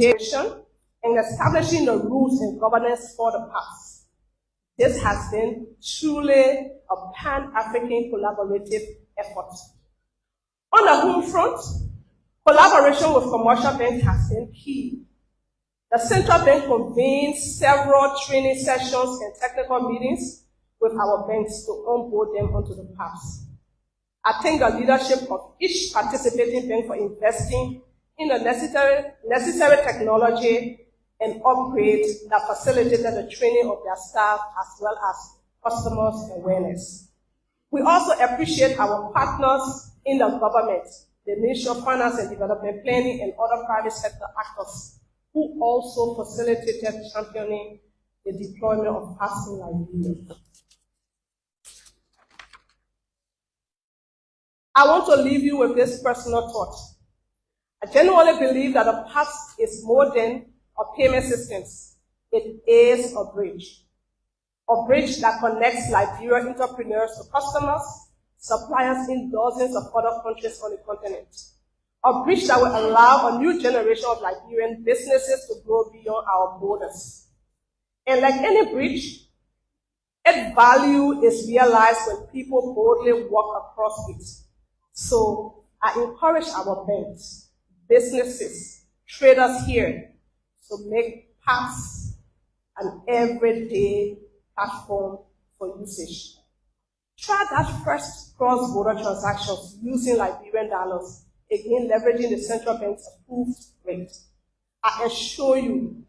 and establishing the rules and governance for the PAPSS. This has been truly a pan-African collaborative effort. On the home front, collaboration with commercial banks has been key. The central bank convenes several training sessions and technical meetings with our banks to onboard them onto the PAPSS. I thank the leadership of each participating bank for investing in the necessary technology and upgrades that facilitated the training of their staff as well as customers' awareness. We also appreciate our partners in the government, the Ministry of Finance and Development Planning, and other private sector actors who also facilitated championing the deployment of PAPSS in Liberia. I want to leave you with this personal thought. I genuinely believe that a PAPSS is more than a payment system. It is a bridge that connects Liberian entrepreneurs to customers, suppliers in dozens of other countries on the continent. A bridge that will allow a new generation of Liberian businesses to grow beyond our borders. And like any bridge, its value is realized when people boldly walk across it. So I encourage our banks, businesses, traders here to make PAPSS an everyday platform for usage. Try that first cross-border transactions using Liberian dollars, again leveraging the central bank's approved rate. I assure you,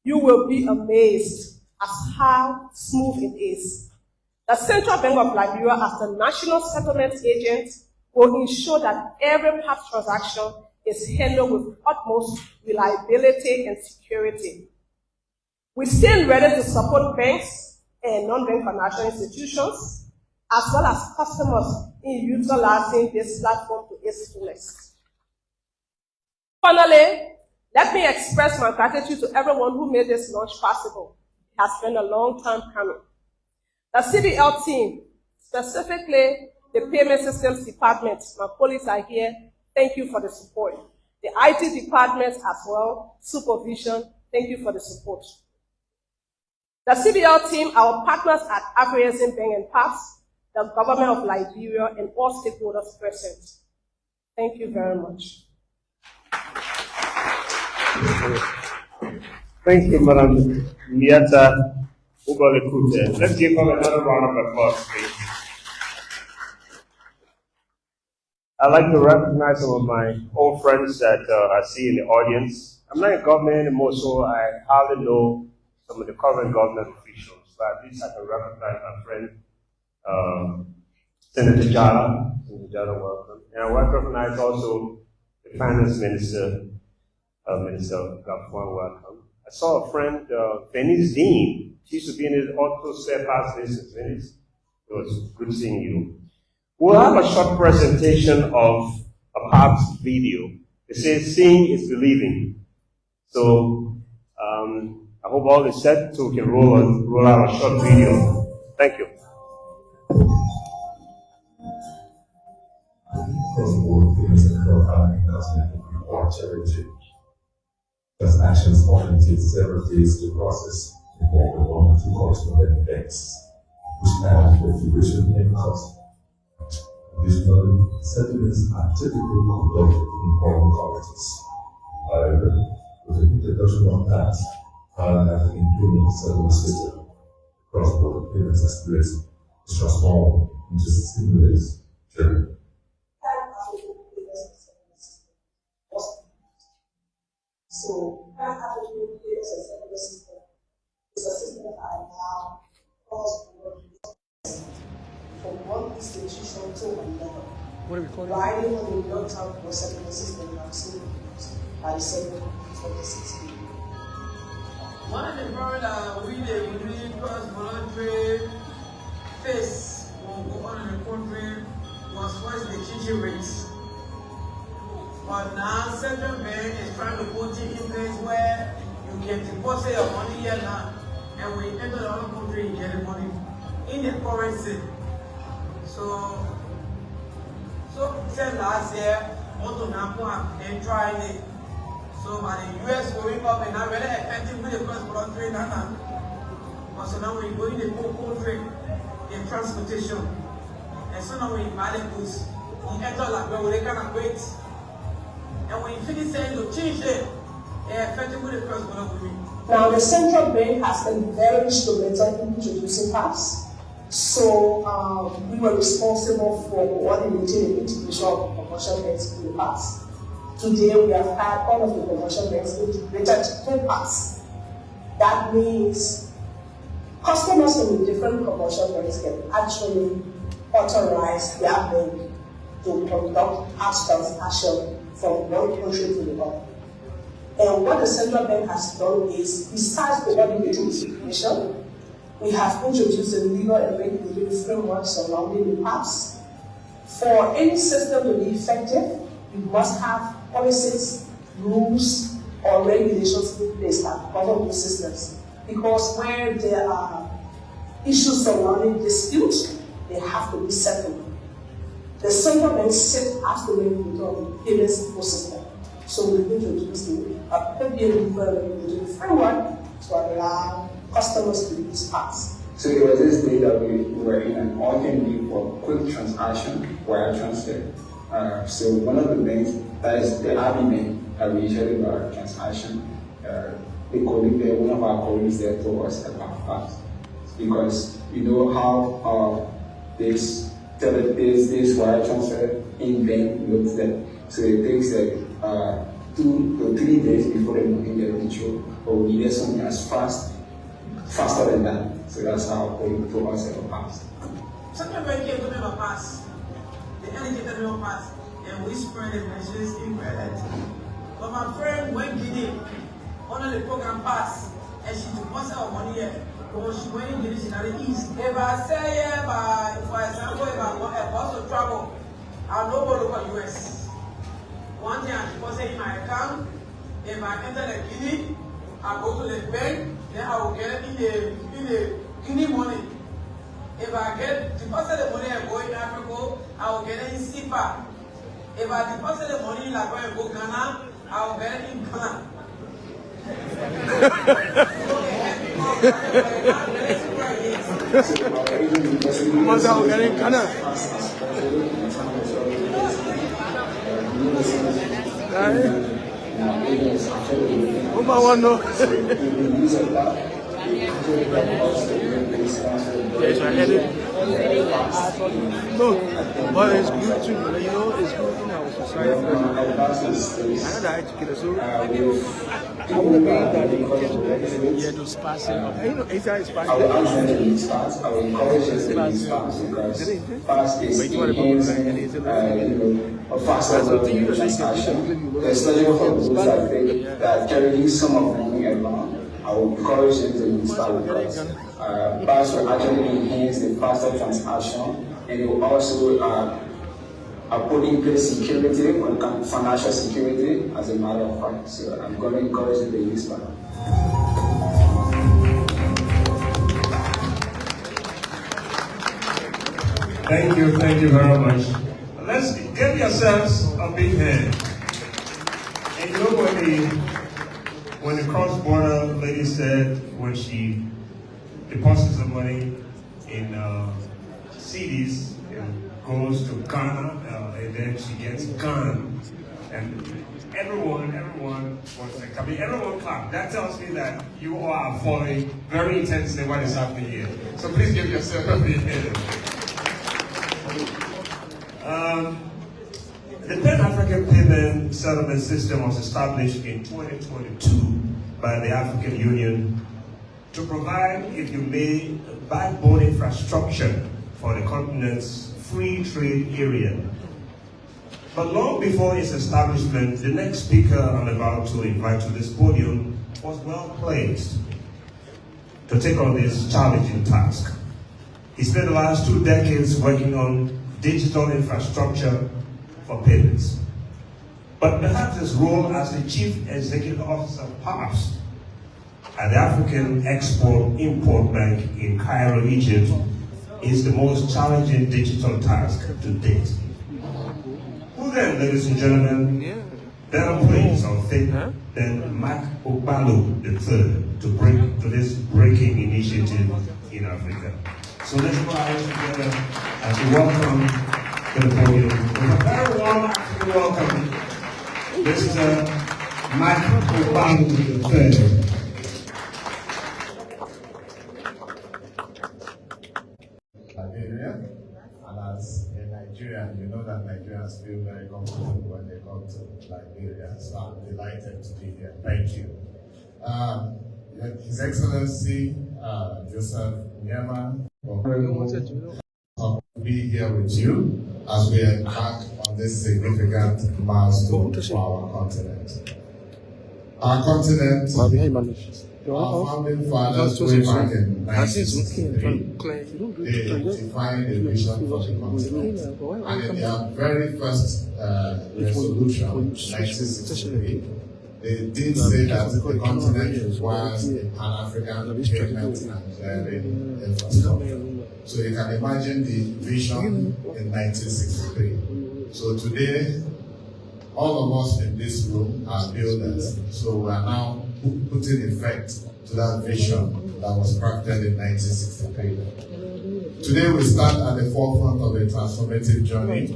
you will be amazed at how smooth it is. The Central Bank of Liberia, as the national settlement agent, will ensure that every PAPSS transaction is handled with utmost reliability and security. We stand ready to support banks and non-bank financial institutions, as well as customers in utilizing this platform to its fullest. Finally, let me express my gratitude to everyone who made this launch possible. It has been a long time coming. The CBL team, specifically the Payment Systems Department, my colleagues are here, thank you for the support. The IT department as well, supervision, thank you for the support. The CBL team, our partners at Afro-Asian Bank and PAPSS, the government of Liberia, and all stakeholders present. Thank you very much. Thank you, Madam Miata Ubalekute. Let's give her another round of applause, please. I'd like to recognize some of my old friends that I see in the audience. I'm not in government anymore, so I hardly know some of the current government officials, but at least I can recognize my friend, Senator Jala. Senator Jala, welcome. And I recognize also the Finance Minister, Minister Gafwan, welcome. I saw a friend, Venice Dean. She used to be in the auto spare parts business, Venice. It was good seeing you. We'll have a short presentation of a PAPSS video. It says, seeing is believing. So I hope all is set so we can roll out a short video. Thank you. Transactions often take several days to process involving 1 or 2 correspondent banks, which add to the duration and cost. Additionally, settlements are typically conducted in foreign currencies. However, with the introduction of PAPSS, and the improvement settlement system, cross-border payments experience is transformed into a seamless journey. So, Pan-African Payments and Settlement System is a system that allows cross-border from one institution to another. What are we recording? Riding on the real-time settlement system that was used by the settlement of 2016. One of the problems we did when we cross-border trade face on the country was first the exchange rates. But now Central Bank is trying to put it in place where you can deposit your money here now, and when you enter the other country, you get the money in the currency. So said last year, want to now and try it. So by the US going up and now really effective with the cross-border trade now. So now we're going the cocoa trade, the transportation. And so now we buy the goods. We enter like where we kind of wait. And when you finish saying you change it, effective with the cross-border trade. Now the central bank has been very instrumental in introducing PAPSS. So we were responsible for coordinating the integration of commercial banks in the past. Today we have had all of the commercial banks integrated to PAPSS. That means customers from the different commercial banks can actually authorize their bank to conduct PAPSS transaction from one country to the other. And what the central bank has done is, besides coordinating integration, we have introduced a legal and regulatory framework surrounding the PAPSS. For any system to be effective, you must have policies, rules, or regulations in place that govern those systems. Because where there are issues surrounding disputes, they have to be settled. The central bank sits as the regulator of the payments ecosystem. So we've introduced a regulatory framework to allow customers to use PAPSS. So there was this day that we were in an urgent need for quick transaction, wire transfer. So one of the banks, that is the RB bank, that we usually do our transaction, one of our colleagues there told us about PAPSS. Because you know how this wire transfer in bank looks like. So it takes like 2 to 3 days before the money gets reachable, but we needed something as faster than that. So that's how we told us about PAPSS. Sometimes when you talking about PAPSS, the energy about PAPSS, and we spread the messages in credit. But my friend went Guinea under the program PAPSS, and she deposited our money here. Because she went in Guinea, she had the east. If I say, for example, if I want a bus of travel, I'll no go to US. One thing I deposit in my account, if I enter the Guinea, I go to the bank, then I will get it in the Guinea money. If I deposit the money and go in Africa, I will get it in CFA. If I deposit the money like when I go Ghana, I will get it in Ghana. Once I will get it in Ghana. Uma one no. Yes, I had it. No, but it's good too. You know, it's good in our society. I had educated, so I would mean that you to pass it. You know, it's I will ask them to use PAPSS. I will encourage them to use PAPSS because PAPSS is a faster transaction. Especially for those that carry some of the money around. I will encourage them to use PAPSS because PAPSS will actually enhance the faster transaction, and it will also put in place security, when it comes to financial security, as a matter of fact. So I'm going to encourage them to use PAPSS. Thank you very much. Let's give yourselves a big hand. And you know when the cross-border lady said when she deposits the money in CDs and goes to Ghana and then she gets Ghana, and everyone was like, I mean, everyone clapped. That tells me that you all are following very intensely what is happening here. So please give yourself a big hand. The Pan-African Payment Settlement System was established in 2022 by the African Union to provide, if you may, a backbone infrastructure for the continent's free trade area. But long before its establishment, the next speaker I'm about to invite to this podium was well placed to take on this challenging task. He spent the last 2 decades working on digital infrastructure for payments. But perhaps his role as the Chief Executive Officer of PAPSS at the African Export-Import Bank in Cairo, Egypt, is the most challenging digital task to date. Who then, ladies and gentlemen, better placed on then Mark Okpalo III to this breaking initiative in Africa. So let's go out together and welcome to the podium. With a very warm African welcome. This is Mark Okpalo III. Liberia, and as a Nigerian, you know that Nigerians feel very comfortable when they come to Liberia, so I'm delighted to be here. Thank you. His Excellency Joseph Nyema, to be here with you as we embark on this significant milestone for our continent. Our continent, our founding fathers way back in 1963, they defined a vision for the continent. And in their very first resolution, 1963, they did say that the continent requires a Pan-African payment and clearing infrastructure. So you can imagine the vision in 1963. So today, all of us in this room are builders. So we are now putting effect to that vision that was crafted in 1963. Today we stand at the forefront of a transformative journey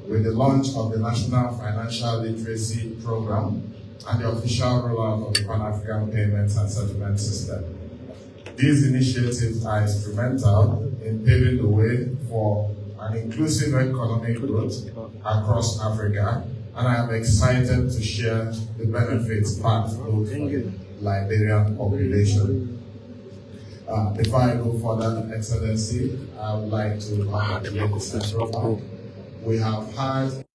with the launch of the National Financial Literacy Program and the official rollout of the Pan-African Payments and Settlement System. These initiatives are instrumental in paving the way for an inclusive economic growth across Africa, and I am excited to share the benefits packed both for the Liberian population. Before I go further, Excellency, I would like to congratulate the Central Bank. We have had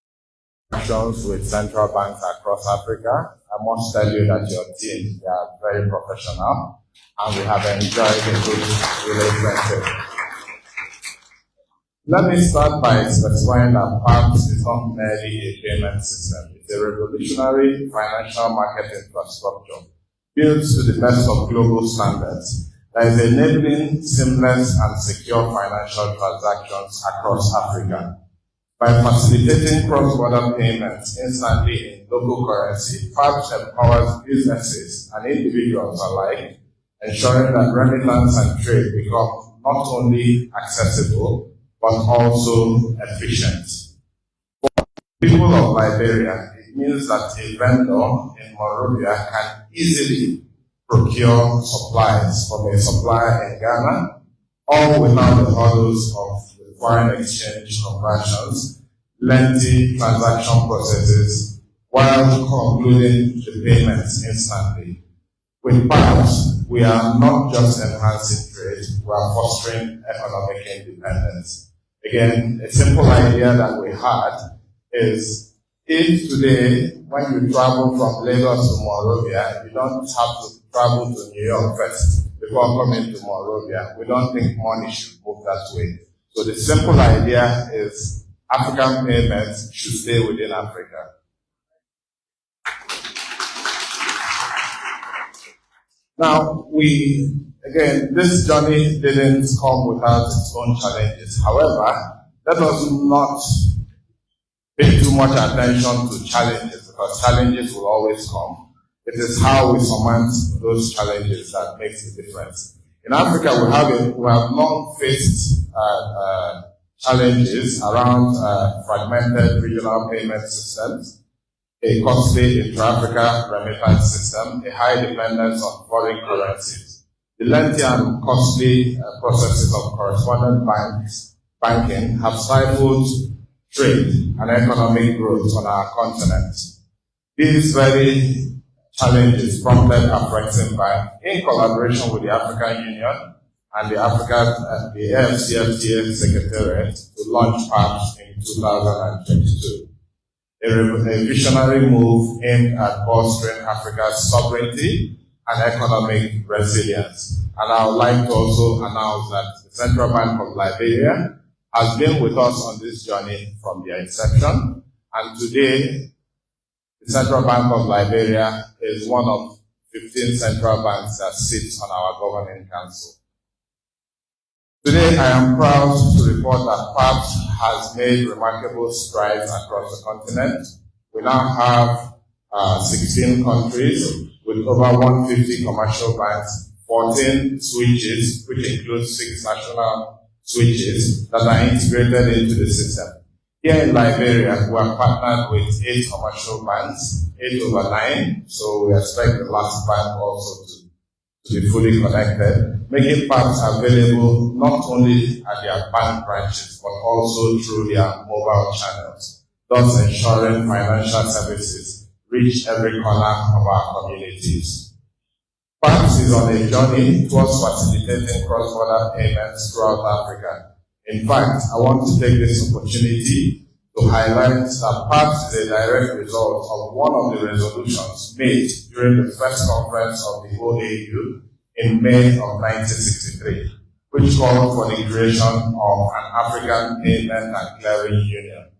actions with central banks across Africa. I must tell you that your team, they are very professional, and we have enjoyed a good relationship. Let me start by specifying that PAPSS is not merely a payment system. It's a revolutionary financial market infrastructure built to the best of global standards that is enabling seamless and secure financial transactions across Africa. By facilitating cross-border payments instantly in local currency, PAPSS empowers businesses and individuals alike, ensuring that remittance and trade become not only accessible, but also efficient. For people of Liberia, it means that a vendor in Monrovia can easily procure supplies from a supplier in Ghana, all without the hurdles of foreign exchange conversions, lengthy transaction processes, while concluding the payments instantly. With PAPSS, we are not just enhancing trade, we are fostering economic independence. Again, a simple idea that we had is, if today, when you travel from Lagos to Monrovia, you don't have to travel to New York first before coming to Monrovia, we don't think money should move that way. So the simple idea is African payments should stay within Africa. Now, again, this journey didn't come without its own challenges. However, let us not pay too much attention to challenges, because challenges will always come. It is how we surmount those challenges that makes the difference. In Africa, we have long faced challenges around fragmented regional payment systems, a costly intra-Africa remittance system, a high dependence on foreign currencies. The lengthy and costly processes of correspondent banking have stifled trade and economic growth on our continent. These very challenges prompted Afrexim Bank, in collaboration with the African Union and the AFCFTA Secretariat, to launch PAPSS in 2022. A visionary move aimed at bolstering Africa's sovereignty and economic resilience. And I would like to also announce that the Central Bank of Liberia has been with us on this journey from their inception, and today the Central Bank of Liberia is one of 15 central banks that sits on our governing council. Today, I am proud to report that PAPSS has made remarkable strides across the continent. We now have 16 countries with over 150 commercial banks, 14 switches, which includes 6 national switches that are integrated into the system. Here in Liberia, we are partnered with 8 commercial banks, 8 over 9, so we expect the last bank also to be fully connected, making PAPSS available not only at their bank branches, but also through their mobile channels, thus ensuring financial services reach every corner of our communities. PAPSS is on a journey towards facilitating cross-border payments throughout Africa. In fact, I want to take this opportunity to highlight that PAPSS is a direct result of one of the resolutions made during the first conference of the OAU in May of 1963, which called for the creation of an African Payment and Clearing Union.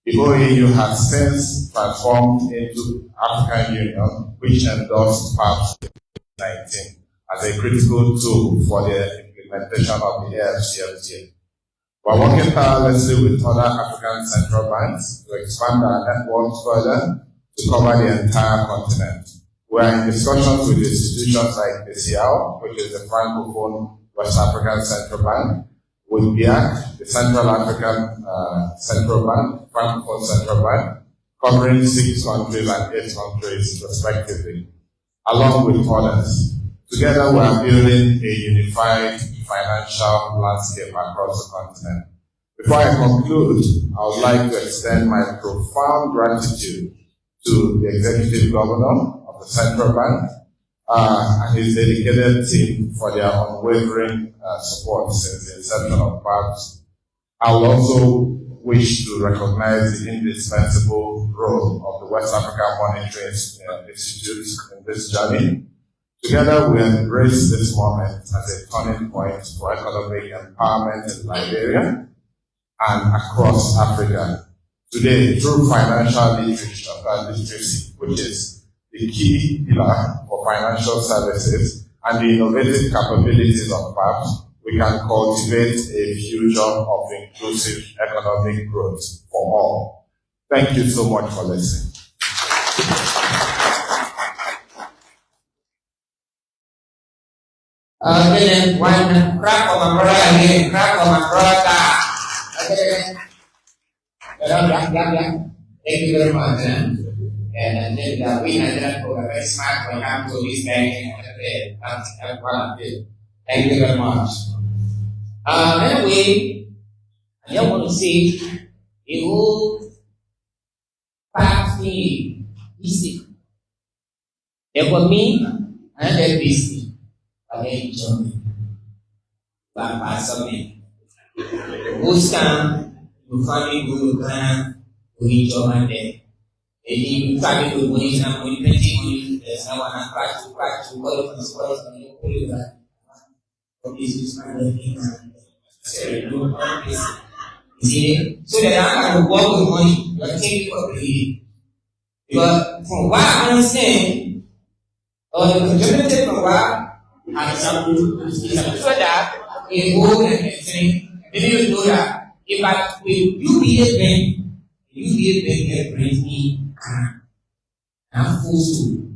The OAU has since transformed into African Union, which endorsed PAPSS in 2019 as a critical tool for the implementation of the AFCFTA. We are working tirelessly with other African central banks to expand our network further to cover the entire continent. We are in discussions with institutions like PCL, which is the Francophone West African Central Bank, with BIAC, the Central African Central Bank, Francophone Central Bank, covering 6 countries and 8 countries respectively, along with others. Together we are building a unified financial landscape across the continent. Before I conclude, I would like to extend my profound gratitude to the Executive Governor of the Central Bank and his dedicated team for their unwavering support since the inception of PAPSS. I will also wish to recognize the indispensable role of the West African Monetary Institute in this journey. Together, we embrace this moment as a turning point for economic empowerment in Liberia and across Africa. Today, through financial literacy, which is the key pillar for financial services, and the innovative capabilities of PAPSS, we can cultivate a future of inclusive economic growth for all. Thank you so much for listening. Then one crack for my brother again, crack for my brother. Okay. Thank you very much. And then we had for a very smart when I'm to this bank and that's one of it. Thank you very much. Anyway, I just want to say the whole PAPSS thing is there for me and then busy. Again, John, but pass me. Most time, you find me good plan, we enjoy my day. And you try to do money, and when you pay money, there's no one to crack to what if it's what is going to put you back. What is this kind of thing? See, so that I can work with money, but take it for the But from what I understand, or the contributed from what and some so that a whole and saying, maybe you know that if I will you be a bank, that brings me I'm forced to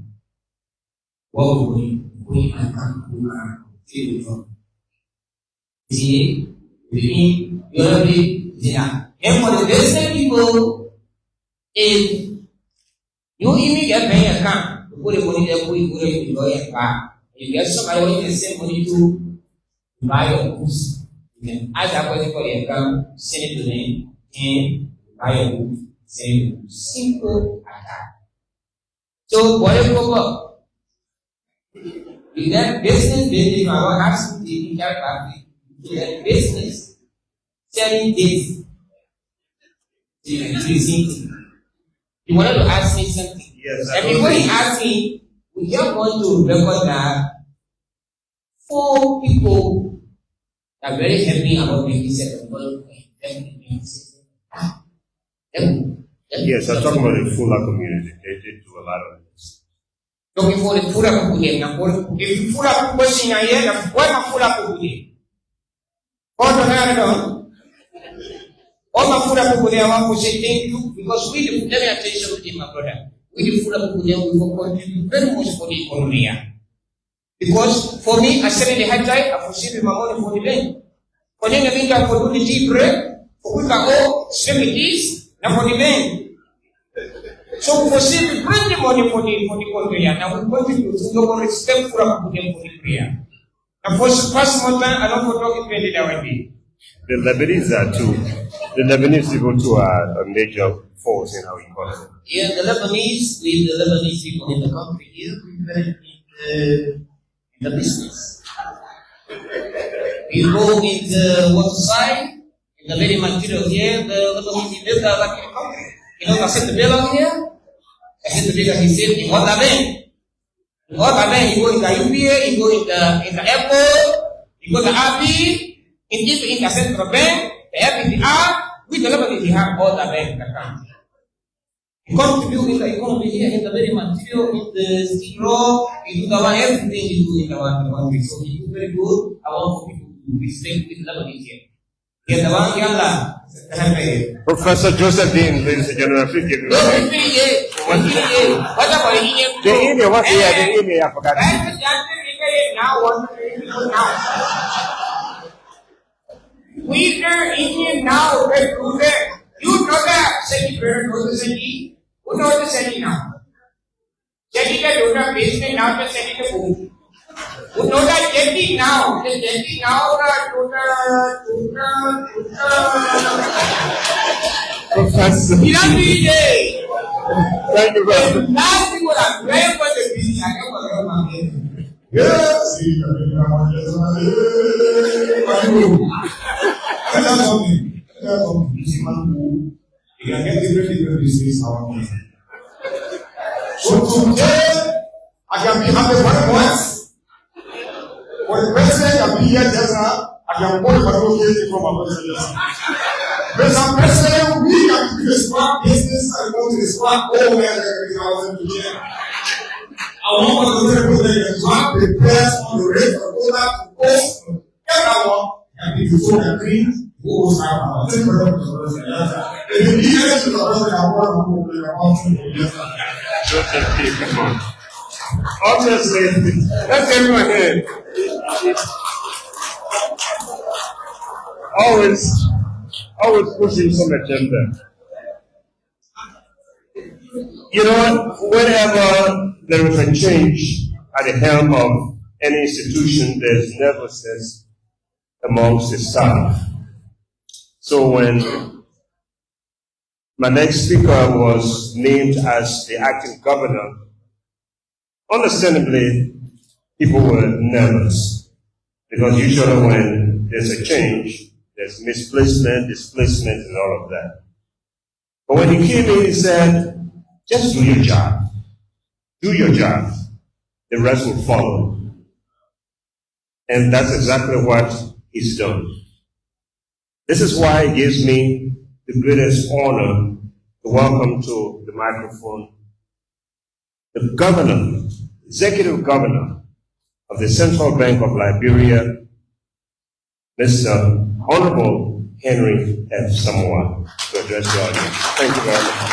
what we're going and come and see the job. See, you already and for the business people, if you even get bank account, you put the money there, put it in the back. You get somebody who can send money to buy your books. You can ask that person for the account, send it to them, and buy your book, send it to simple attack. So, whatever you get business, if I want to ask you to get business, 7 days. You wanted to ask me something. Yes, and before you ask me, we just want to record that 4 people are very happy about making second world. Yes, I'm talking about the fuller community. They did do a lot of this. Looking for the fuller community. If you fuller question here, why am I fuller community? All my fuller people, I want to say thank you because we let me tell you something, my brother. we the food of Buddha will contribute very much for the economy. Because for me, I said in the high tide, I foresee my money for the bank. For them, I think I for the tea bread, for we can go swim with this, and for the bank. So for see, we bring the money for the country, and we contribute to no respect for the prayer. And for the first month, I don't forget it already. The Lebanese are too. The Lebanese people too are a major force in our economy. Yeah, the Lebanese people in the country here, we're very in the business. You go in the water side, in the very material here, the Lebanese build like in the country. You know, I said the bill on here. I said the bill, he said, in what bank? In what bank? You go in the UPA, you go in the airport, you go to the RP, in the central bank, the FPR, with the Lebanese, you have all the bank in the country. You contribute in the economy here, in the very material, in the steel, you do the one, everything you do in the country. So you do very good. I want people to respect with Lebanese here. Get the one, yalla. Professor Joseph Dean, ladies and gentlemen, please give me a hand. What about the email? What's the email? I forgot. We are Indian now, you know that Seti Bird knows the Seti. Who knows the Seti now? Seti the donor basement now the Seti the food. Who knows that Seti now? The Seti now Professor. Thank you very much. Last thing what I'm very much busy, I don't know what I'm Yes. You can get different business around. So today, I can be happy for once. For the president, I can be here just now. I can call for the from my president. Mr. President, we can do the smart business and go to the smart home and everything today. I want to know the smart prepares on the rate for all that to post. Everyone can be so agree. Who was our temporary the leaders of the president are one who will Obviously, let's everyone here. Always pushing some agenda. You know, whenever there is a change at the helm of any institution, there's nervousness amongst the staff. So when my next speaker was named as the acting governor, understandably, people were nervous. Because usually when there's a change, there's misplacement, displacement, and all of that. But when he came in, he said, just do your job. Do your job. The rest will follow. And that's exactly what he's done. This is why it gives me the greatest honor to welcome to the microphone the governor, executive governor of the Central Bank of Liberia, Mr. Honorable Henry F. Samoa, to address the audience. Thank you very much.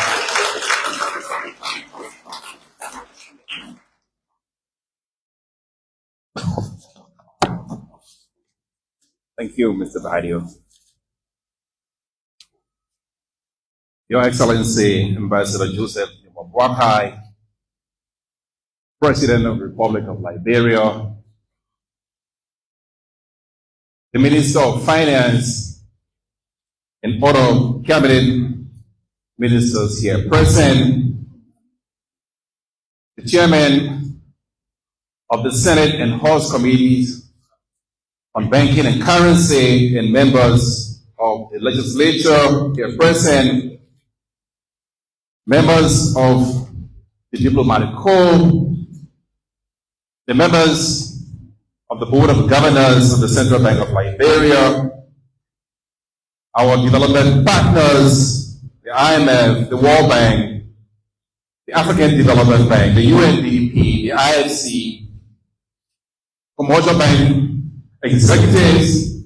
Thank you, Mr. Badio. Your Excellency, Ambassador Joseph Boakai, President of the Republic of Liberia, the Minister of Finance, and other cabinet ministers here present, the Chairman of the Senate and House Committees on Banking and Currency, and members of the legislature here present, members of the Diplomatic Corps, the members of the Board of Governors of the Central Bank of Liberia, our development partners, the IMF, the World Bank, the African Development Bank, the UNDP, the IFC, commercial bank executives,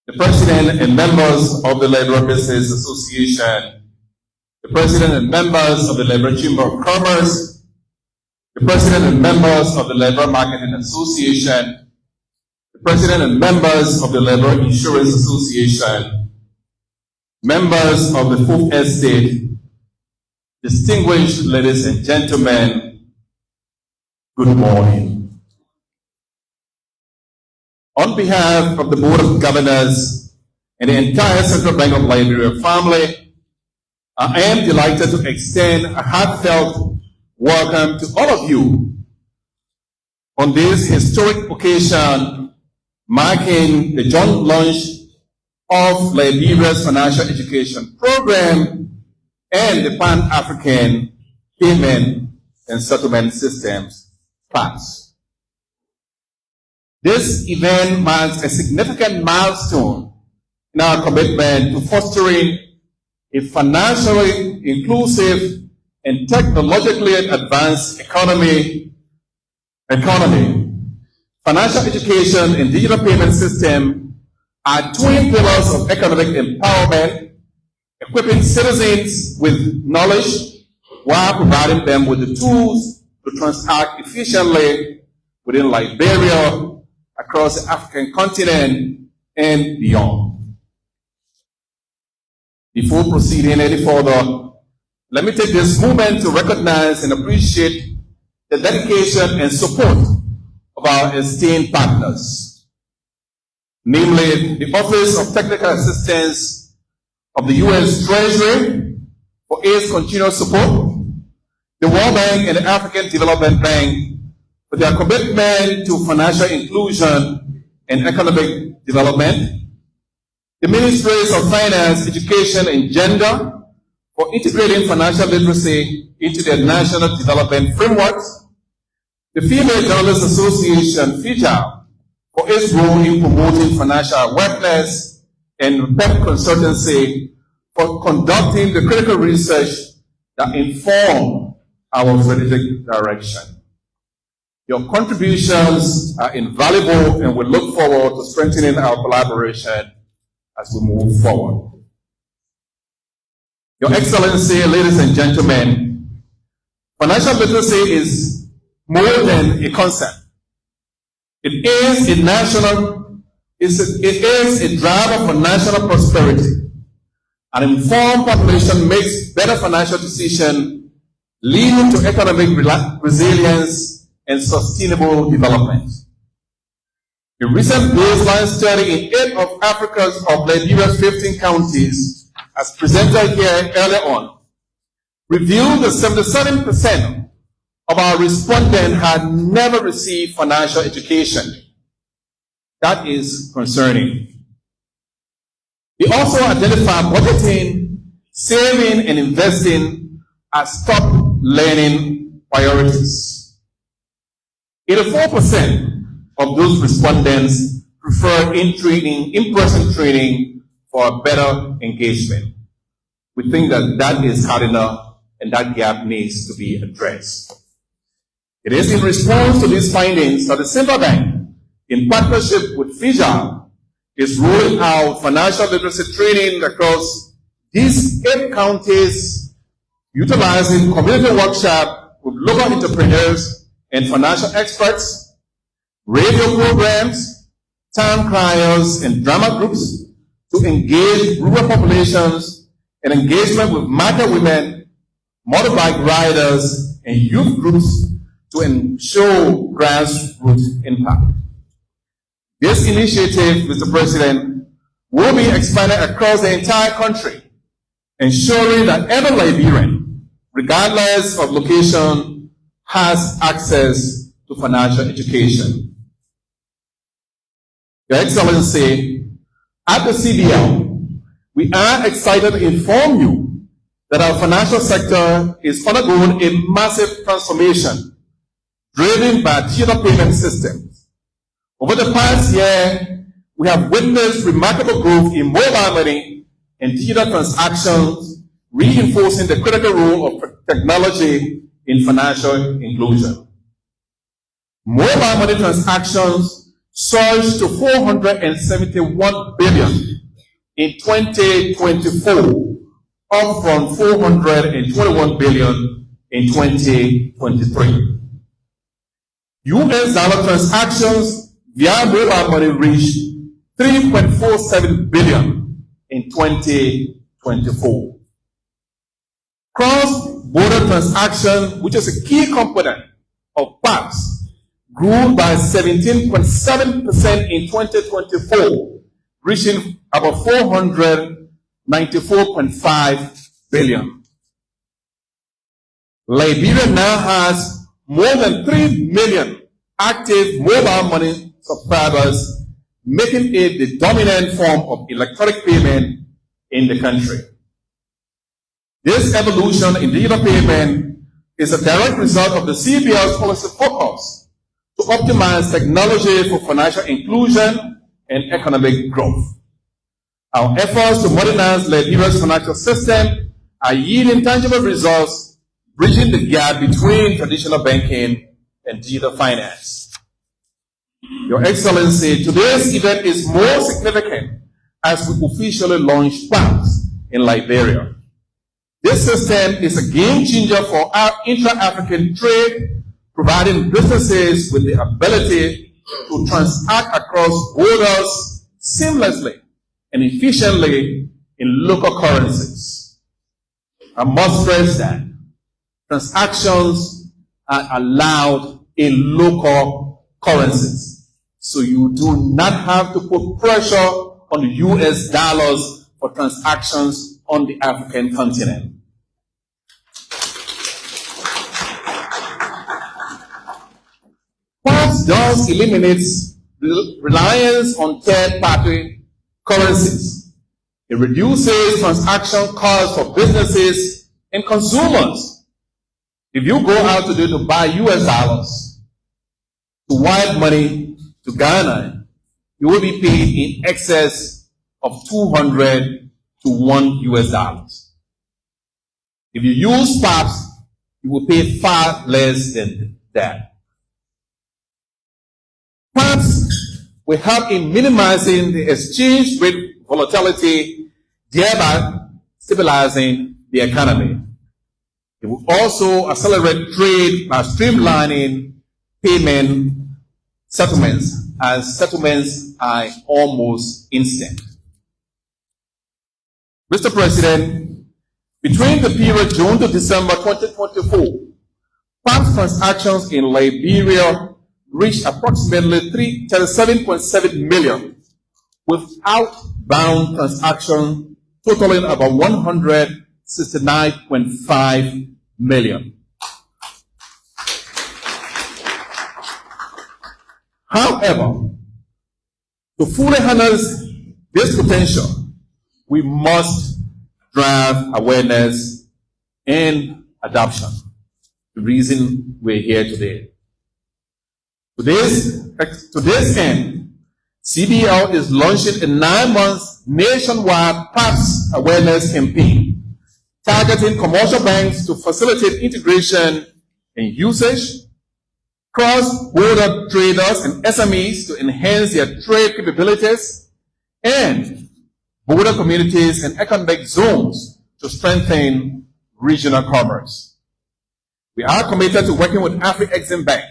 the President and members of the Liberia Business Association, the the President and members of the Liberia Chamber of Commerce, the President and members of the Liberia Marketing Association, the President and members of the Liberia Insurance Association, members of the Fourth Estate, distinguished ladies and gentlemen, good morning. On behalf of the Board of Governors and the entire Central Bank of Liberia family, I am delighted to extend a heartfelt welcome to all of you on this historic occasion marking the joint launch of Liberia's financial education program and the Pan-African Payment and Settlement Systems, PAPSS. This event marks a significant milestone in our commitment to fostering a financially inclusive and technologically advanced economy. Financial education and digital payment system are twin pillars of economic empowerment, equipping citizens with knowledge while providing them with the tools to transact efficiently within Liberia, across the African continent, and beyond. Before proceeding any further, let me take this moment to recognize and appreciate the dedication and support of our esteemed partners, namely the Office of Technical Assistance of the U.S. Treasury for its continued support, the World Bank and the African Development Bank for their commitment to financial inclusion and economic development, the Ministries of Finance, Education, and Gender for integrating financial literacy into their national development frameworks, the Female Journalists Association, FIJA, for its role in promoting financial awareness, and PEP Consultancy for conducting the critical research that inform our strategic direction. Your contributions are invaluable, and we look forward to strengthening our collaboration as we move forward. Your Excellency, ladies and gentlemen, financial literacy is more than a concept. It is a driver for national prosperity. An informed population makes better financial decisions, leading to economic resilience and sustainable development. A recent baseline study in 8 of Liberia's 15 counties, as presented here earlier on, revealed that 77% of our respondents had never received financial education. That is concerning. We also identify budgeting, saving, and investing as top learning priorities. 84% of those respondents prefer in-person training for a better engagement. We think that is hard enough, and that gap needs to be addressed. It is in response to these findings that the Central Bank, in partnership with FIJA, is rolling out financial literacy training across these 8 counties, utilizing community workshops with local entrepreneurs and financial experts, radio programs, town criers, and drama groups to engage rural populations, and engagement with market women, motorbike riders, and youth groups to ensure grassroots impact. This initiative, Mr. President, will be expanded across the entire country, ensuring that every Liberian, regardless of location, has access to financial education. Your Excellency, at the CBL, we are excited to inform you that our financial sector is undergoing a massive transformation driven by digital payment systems. Over the past year, we have witnessed remarkable growth in mobile money and digital transactions, reinforcing the critical role of technology in financial inclusion. Mobile money transactions surged to 471 billion in 2024, up from 421 billion in 2023. US dollar transactions via mobile money reached 3.47 billion in 2024. Cross-border transaction, which is a key component of PAPSS, grew by 17.7% in 2024, reaching about 494.5 billion. Liberia now has more than 3 million active mobile money subscribers, making it the dominant form of electronic payment in the country. This evolution in digital payment is a direct result of the CBL's policy focus to optimize technology for financial inclusion and economic growth. Our efforts to modernize Liberia's financial system are yielding tangible results, bridging the gap between traditional banking and digital finance. Your Excellency, today's event is more significant as we officially launch PAPSS in Liberia. This system is a game changer for our intra-African trade, providing businesses with the ability to transact across borders seamlessly and efficiently in local currencies. I must stress that transactions are allowed in local currencies, so you do not have to put pressure on the US dollars for transactions on the African continent. PAPSS thus eliminates reliance on third-party currencies. It reduces transaction costs for businesses and consumers. If you go out today to buy US dollars, to wire money to Ghana, you will be paid in excess of 200 to $1 US. If you use PAPSS, you will pay far less than that. PAPSS will help in minimizing the exchange rate volatility, thereby stabilizing the economy. It will also accelerate trade by streamlining payment settlements, as settlements are almost instant. Mr. President, between the period June to December 2024, PAPSS transactions in Liberia reached approximately 37.7 million, with outbound transactions totaling about 169.5 million. However, to fully harness this potential, we must drive awareness and adoption. The reason we're here today. To this end, CBL is launching a 9-month nationwide PAPSS awareness campaign, targeting commercial banks to facilitate integration and usage, cross-border traders and SMEs to enhance their trade capabilities, and border communities and economic zones to strengthen regional commerce. We are committed to working with Afri-Exim Bank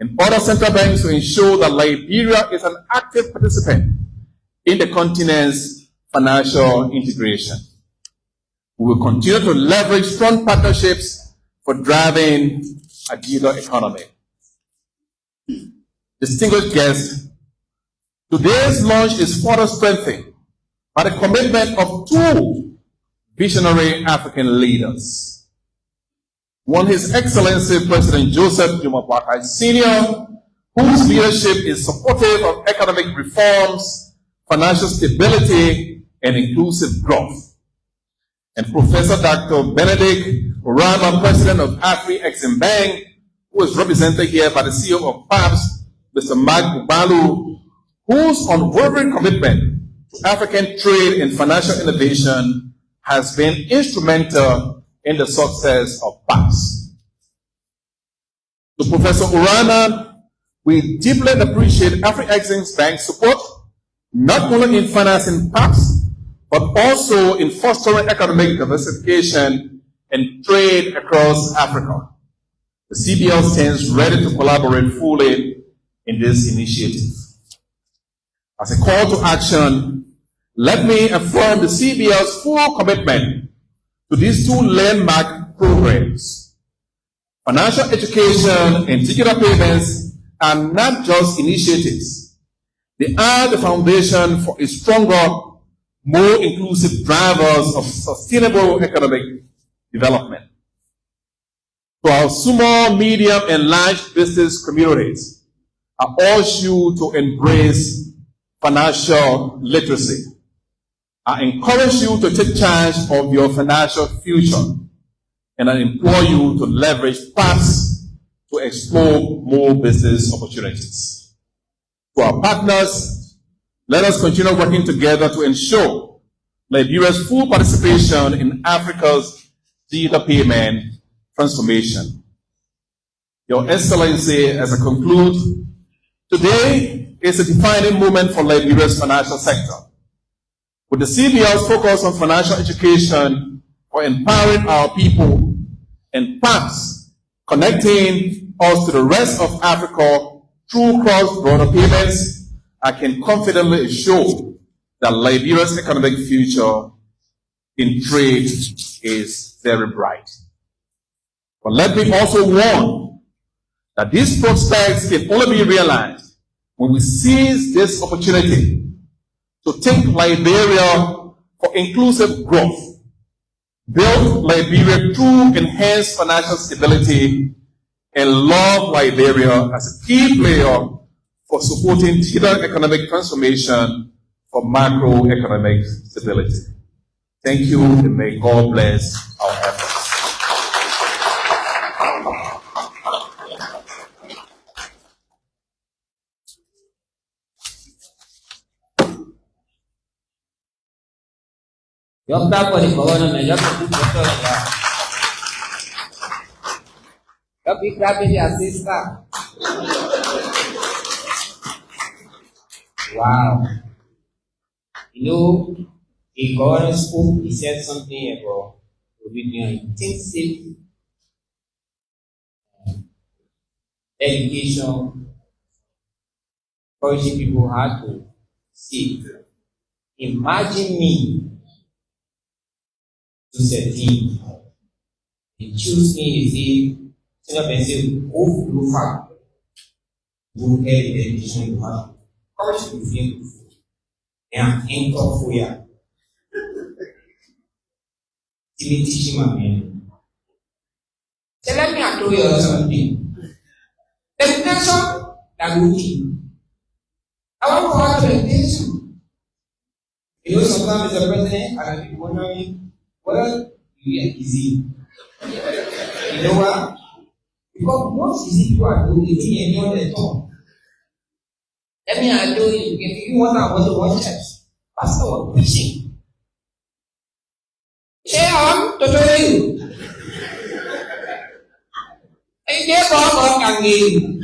and other central banks to ensure that Liberia is an active participant in the continent's financial integration. We will continue to leverage strong partnerships for driving a digital economy. Distinguished guests, today's launch is further strengthened by the commitment of 2 visionary African leaders. One, His Excellency President Joseph Boakai Sr., whose leadership is supportive of economic reforms, financial stability, and inclusive growth. And Professor Dr. Benedict Orama, President of Afri-Exim Bank, who is represented here by the CEO of PAPSS, Mr. Mark Bubalu, whose unwavering commitment to African trade and financial innovation has been instrumental in the success of PAPSS. To Professor Orana, we deeply appreciate Afri-Exim Bank's support, not only in financing PAPSS, but also in fostering economic diversification and trade across Africa. The CBL stands ready to collaborate fully in this initiative. As a call to action, let me affirm the CBL's full commitment to these two landmark programs. Financial education and digital payments are not just initiatives. They are the foundation for a stronger, more inclusive drivers of sustainable economic development. To our small, medium, and large business communities, I urge you to embrace financial literacy. I encourage you to take charge of your financial future, and I implore you to leverage PAPSS to explore more business opportunities. To our partners, let us continue working together to ensure Liberia's full participation in Africa's digital payment transformation. Your Excellency, as I conclude, today is a defining moment for Liberia's financial sector. With the CBL's focus on financial education for empowering our people and PAPSS connecting us to the rest of Africa through cross-border payments, I can confidently assure that Liberia's economic future in trade is very bright. But let me also warn that these prospects can only be realized when we seize this opportunity to take Liberia for inclusive growth, build Liberia through enhanced financial stability, and love Liberia as a key player for supporting digital economic transformation for macroeconomic stability. Thank you, and may God bless our efforts. Yo clap for the government. Yo be clapping the assistant. Wow. You know, the governor spoke, he said something about intensive education, encouraging people how to see. Imagine me to set him. He choose me, he say, go through far. Go get the education you have. Courage to feel and enter for ya. Teach him a man. So let me tell you something. The intention that will be. I want to have the intention. You know, sometimes the president and people wondering, well, you are easy. You know what? Because most easy people are doing it in any other talk. Let me tell you, if you want to watch church, pastor was preaching. Say, I want to tell you. I gave God and me.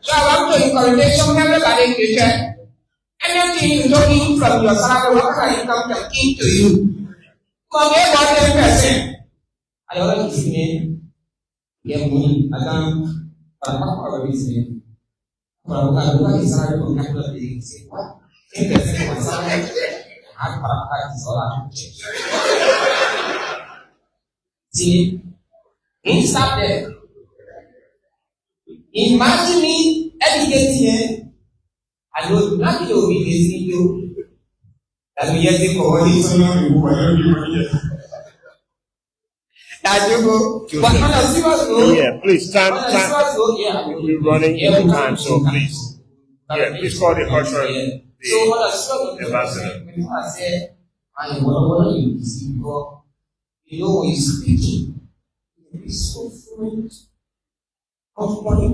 So I want to encourage everybody in the church. Anything you talking from your salary, what can you come to give to you? Come here, God, 10%. I always say, get money. I can't, but I'm not already saying. But I look at his salary from capital day and say, what? 10% of my salary? I'm going to practice all that. See, he stop there. Imagine me educating here. I know nothing will be listening to. That we get for what is but on a serious note, yeah, please, time. We're running out of time, so please. Yeah, please call the usher, the ambassador. I said, I want you see, because you know when you're speaking, it's so fluent, comfortable.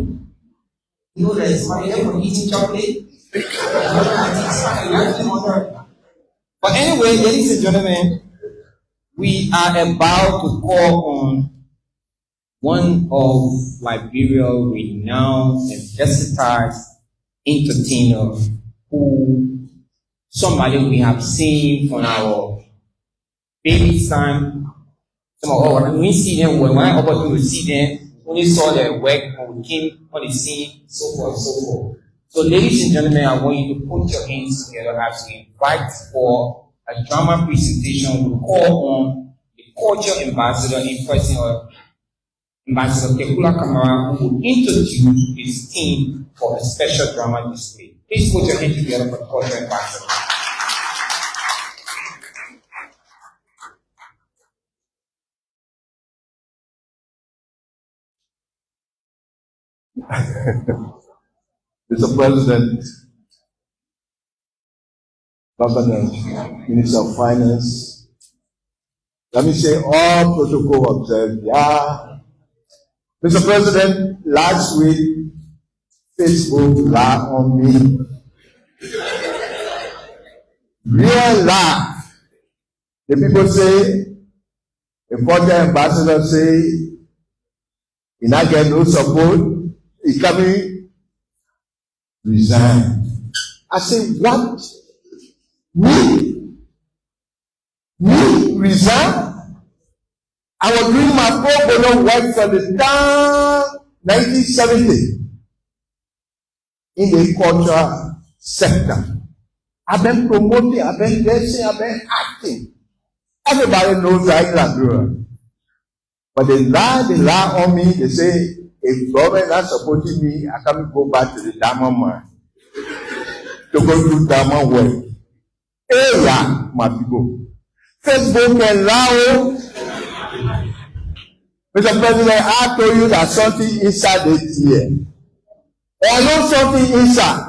You know that it's funny from eating chocolate. But anyway, ladies and gentlemen, we are about to call on one of Liberia's renowned and versatile entertainer who somebody we have seen from our baby's time. Some of us, when we see them, when we're able to see them, only saw their work when we came on the scene, so forth and so forth. So, ladies and gentlemen, I want you to put your hands together as we invite for a drama presentation. We call on the culture ambassador in person, or Ambassador Kekula Kamara, who will introduce his team for a special drama display. Please put your hands together for the culture ambassador. Mr. President, Governor, Minister of Finance, let me say all protocol observed. Yeah. Mr. President, last week, Facebook lied on me. Real lie. The people say, the foreign ambassador say, he not get no support. He coming, resign. I say, what? Me resign? I was doing my pro bono work for the town 1970 in the cultural sector. I've been promoting, I've been dancing, I've been acting. Everybody knows I Liberia. But they lie on me. They say, if government not supporting me, I can't go back to the diamond mine to go do diamond work. Hey, yeah, my people. Facebook and Lao. Mr. President, I told you that something inside this year. I know something inside.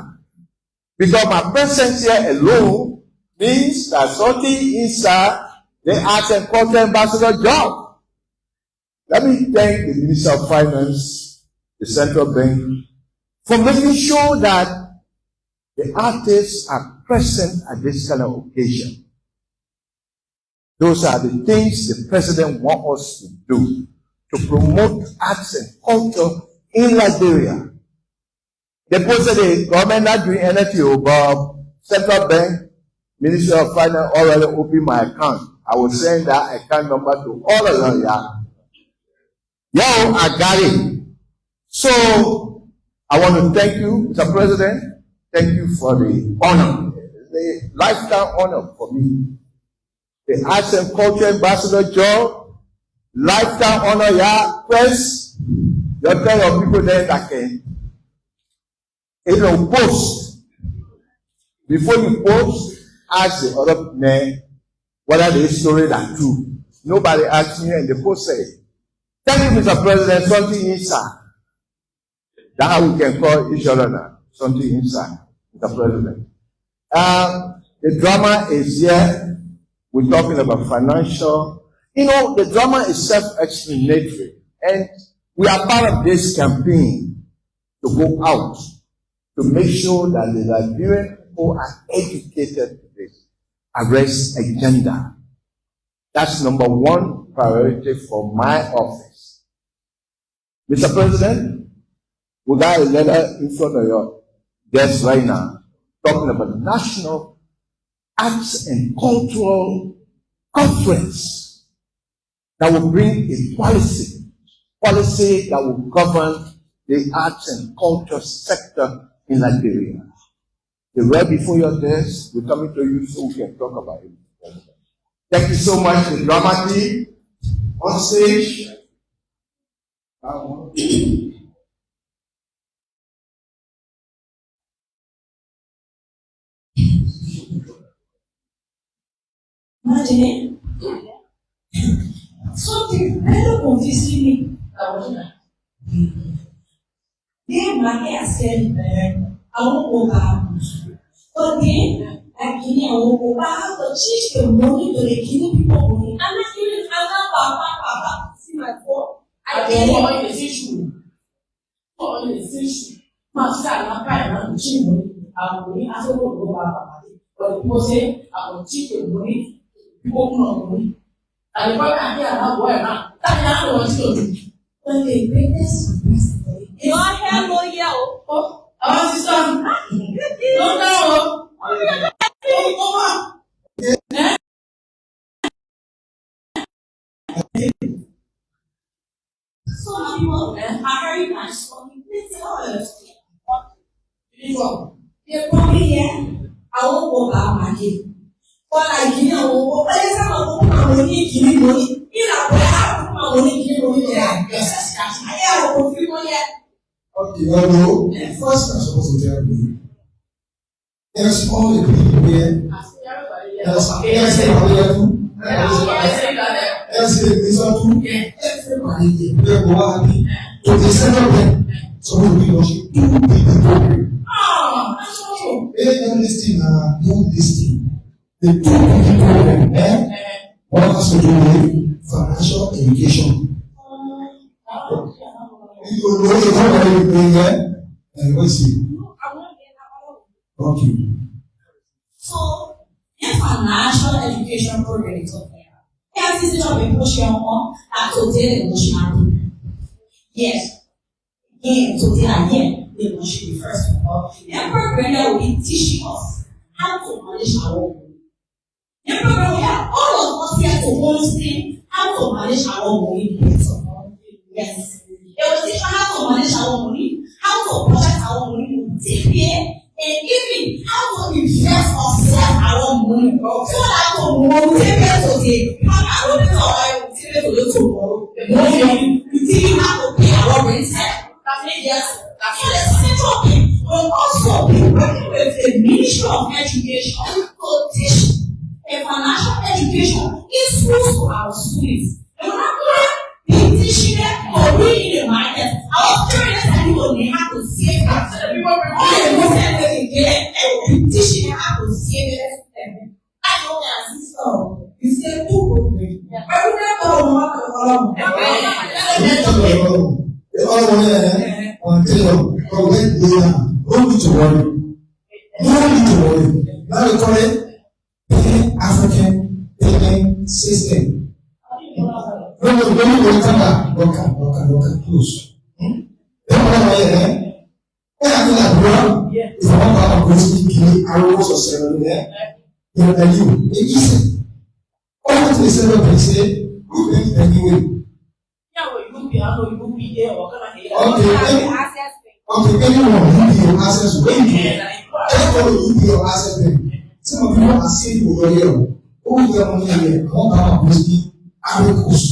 Because my presence here alone means that something inside the Arts and Culture Ambassador job. Let me thank the Minister of Finance, the Central Bank, for making sure that the artists are present at this kind of occasion. Those are the things the President wants us to do to promote arts and culture in Liberia. They posted the government not doing anything, but Central Bank, Minister of Finance already opened my account. I will send that account number to all of you. Yo, I got it. So, I want to thank you, Mr. President. Thank you for the honor, the lifetime honor for me. The Arts and Culture Ambassador job, lifetime honor, yeah, press. You tell your people there that can, post. Before you post, ask the other men whether the story are true. Nobody asked me and the post said, thank you, Mr. President, something inside. That's how we can call each other now. Something inside, Mr. President. The drama is here. We're talking about financial. You know, the drama is self-explanatory. And we are part of this campaign to go out to make sure that the Liberian people are educated to this arrest agenda. That's number one priority for my office. Mr. President, we got a letter in front of your desk right now talking about National Arts and Cultural Conference that will bring a policy that will govern the arts and culture sector in Liberia. The right before your desk, we're coming to you so we can talk about it. Thank you so much, the drama team on stage. Imagine something very confusing me. They might said, I won't go back. But then, I won't go back to teach the money to the Guinea people money. I'm not giving Papa. See my phone. I did all the issue. All the issue. Master, I'm not cheating. I will go back. But people say, I will teach the money. People know money. And if I can't hear how well now, that's not what you do. When they bring this, you are here, lawyer. Oh, our sister. No, no. They probably here, I won't go back my kid. But like, you know, but it's not my money, give me money. You know, I have my money, give me money. Yeah, yes, I have a few money. Okay, well, first I'm supposed to tell you. There's all the people here. There's everybody here too. There's the result too. Everybody here. We are going happy to the center bank. So we will worship 2 people. That's all. Don't listen, don't listen. The 2 people program, what has to do with financial education. You know what you're doing here? And what's it? Okay. So, the financial education program is up there. Yes, this is a emotional that today emotional. Yes. Again, today again, the emotion first of all. The program that will be teaching us how to manage our own. The program we have all of us here to understand how to manage our own money. Yes. It will teach us how to manage our own money, how to budget our own money, take care. And even how to invest or sell our own money. So that tomorrow, take care today. I don't know how I will take care today tomorrow. The money, you think you have to pay our rent. Yes. So the central bank will also be working with the Ministry of Education to teach a financial education in schools to our students. And we're not going to be teaching them or reading the market. Our parents and people may have to save that. So the people teaching how to save it. I know that sister, you say 2 programs. I remember one. Don't need to worry. Now we call it African payment system. When you come back, close. If I want to go to arrows or ceremony there, you'll tell you, it isn't. All to the ceremony say, you make it anyway. Okay, anyone who be your access when you be your access bank. Some of you are saying over here, oh, you are money here, I want to go to arrows.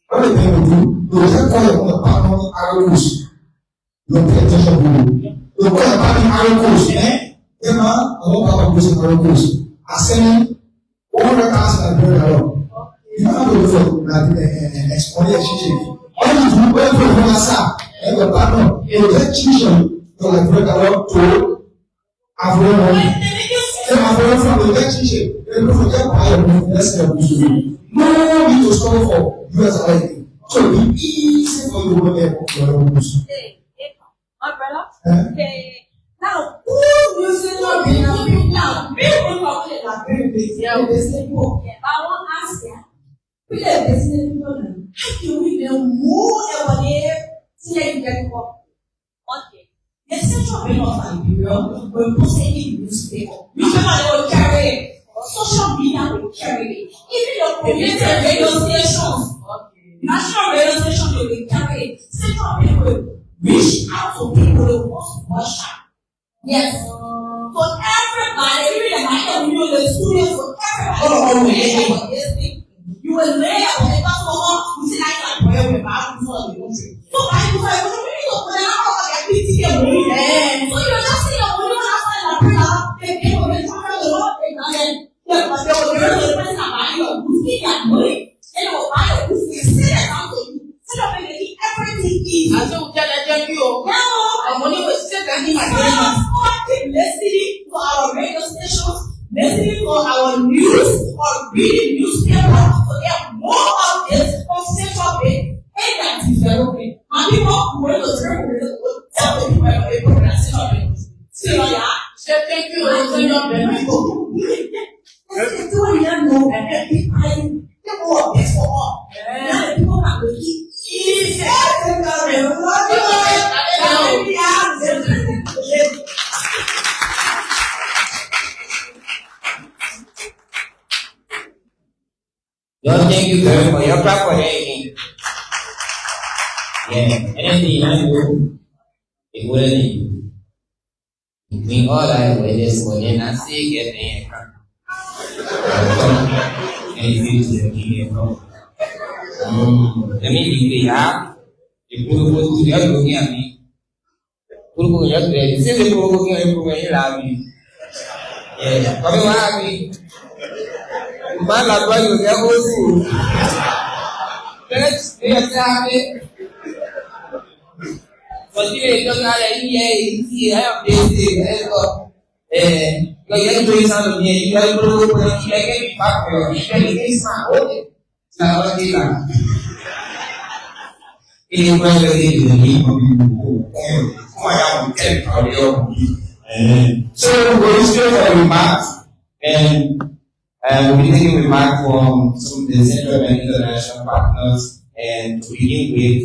What the people do, they will call your partner arrows. You pay attention to it. You call about the arrows, Emma, I want to go to arrows. I send 100,000 around. You don't have to go for an explanation. All you do, when you go to and your partner, you get tuition, you like break around to avoid money. Then avoid from the get tuition, then you forget why you're doing less than you. No need to struggle for you as a lady. So it will be easy for you to get your own boost. My brother, now, who uses not being now? People talk like very busy. I want to ask you, we are business people. How can we know more about it? See how you get up. Okay. The central bank of Liberia will post any newspaper. Newspaper will carry it. Social media will carry it. Even your community radio stations. National radio stations will carry it. Central bank will reach out to people who want to worship. Yes. For everybody, even the mind of the studios, for everybody. You will lay up on the top of you see like prayer with Bible before the country. So I was like, when you go there, how about I pity your money? So you're just saying your money outside the prayer, they pay for the time of the Lord, they got it. Yeah, but they will give the person a buy your goosey and money. And they will buy your goosey and send it down to you. So they're making everything easy. And so we tell them, you know, money will sit and in my brain. Keep listening to our radio stations, listening to our news, or reading newspapers, so get more of this from Central Bank and that development. And people who are the term will tell the people about the program Central Bank. So yeah, say thank you and Central Bank people. Let's do it now. And people are big for all. Now the people can go eat. Lord, thank you very much. Your clap for that again. Yeah. Anything you want to do? It wouldn't between all that with this one and I say get in and you to the let me be here. You put to the other me. Put yesterday, you see the program in Lavi. Yeah, come on, me. Man, like why you get old. Let's be a but you don't know that you have this you're doing something you got to go you get back you get smart okay now what is that in so we're still for remarks and we'll be taking remarks from some of the central and international partners, and to begin with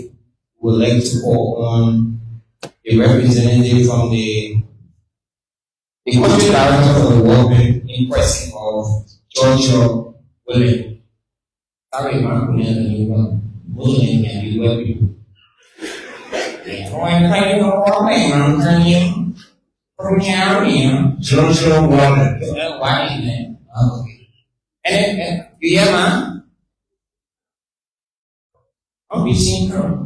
we'd like to call on a representative from the country director for the World Bank in person of Georgia William. Sorry, Mark, William and you well people. Georgia Wallet. Okay. And you hear, man? I'll be seeing her.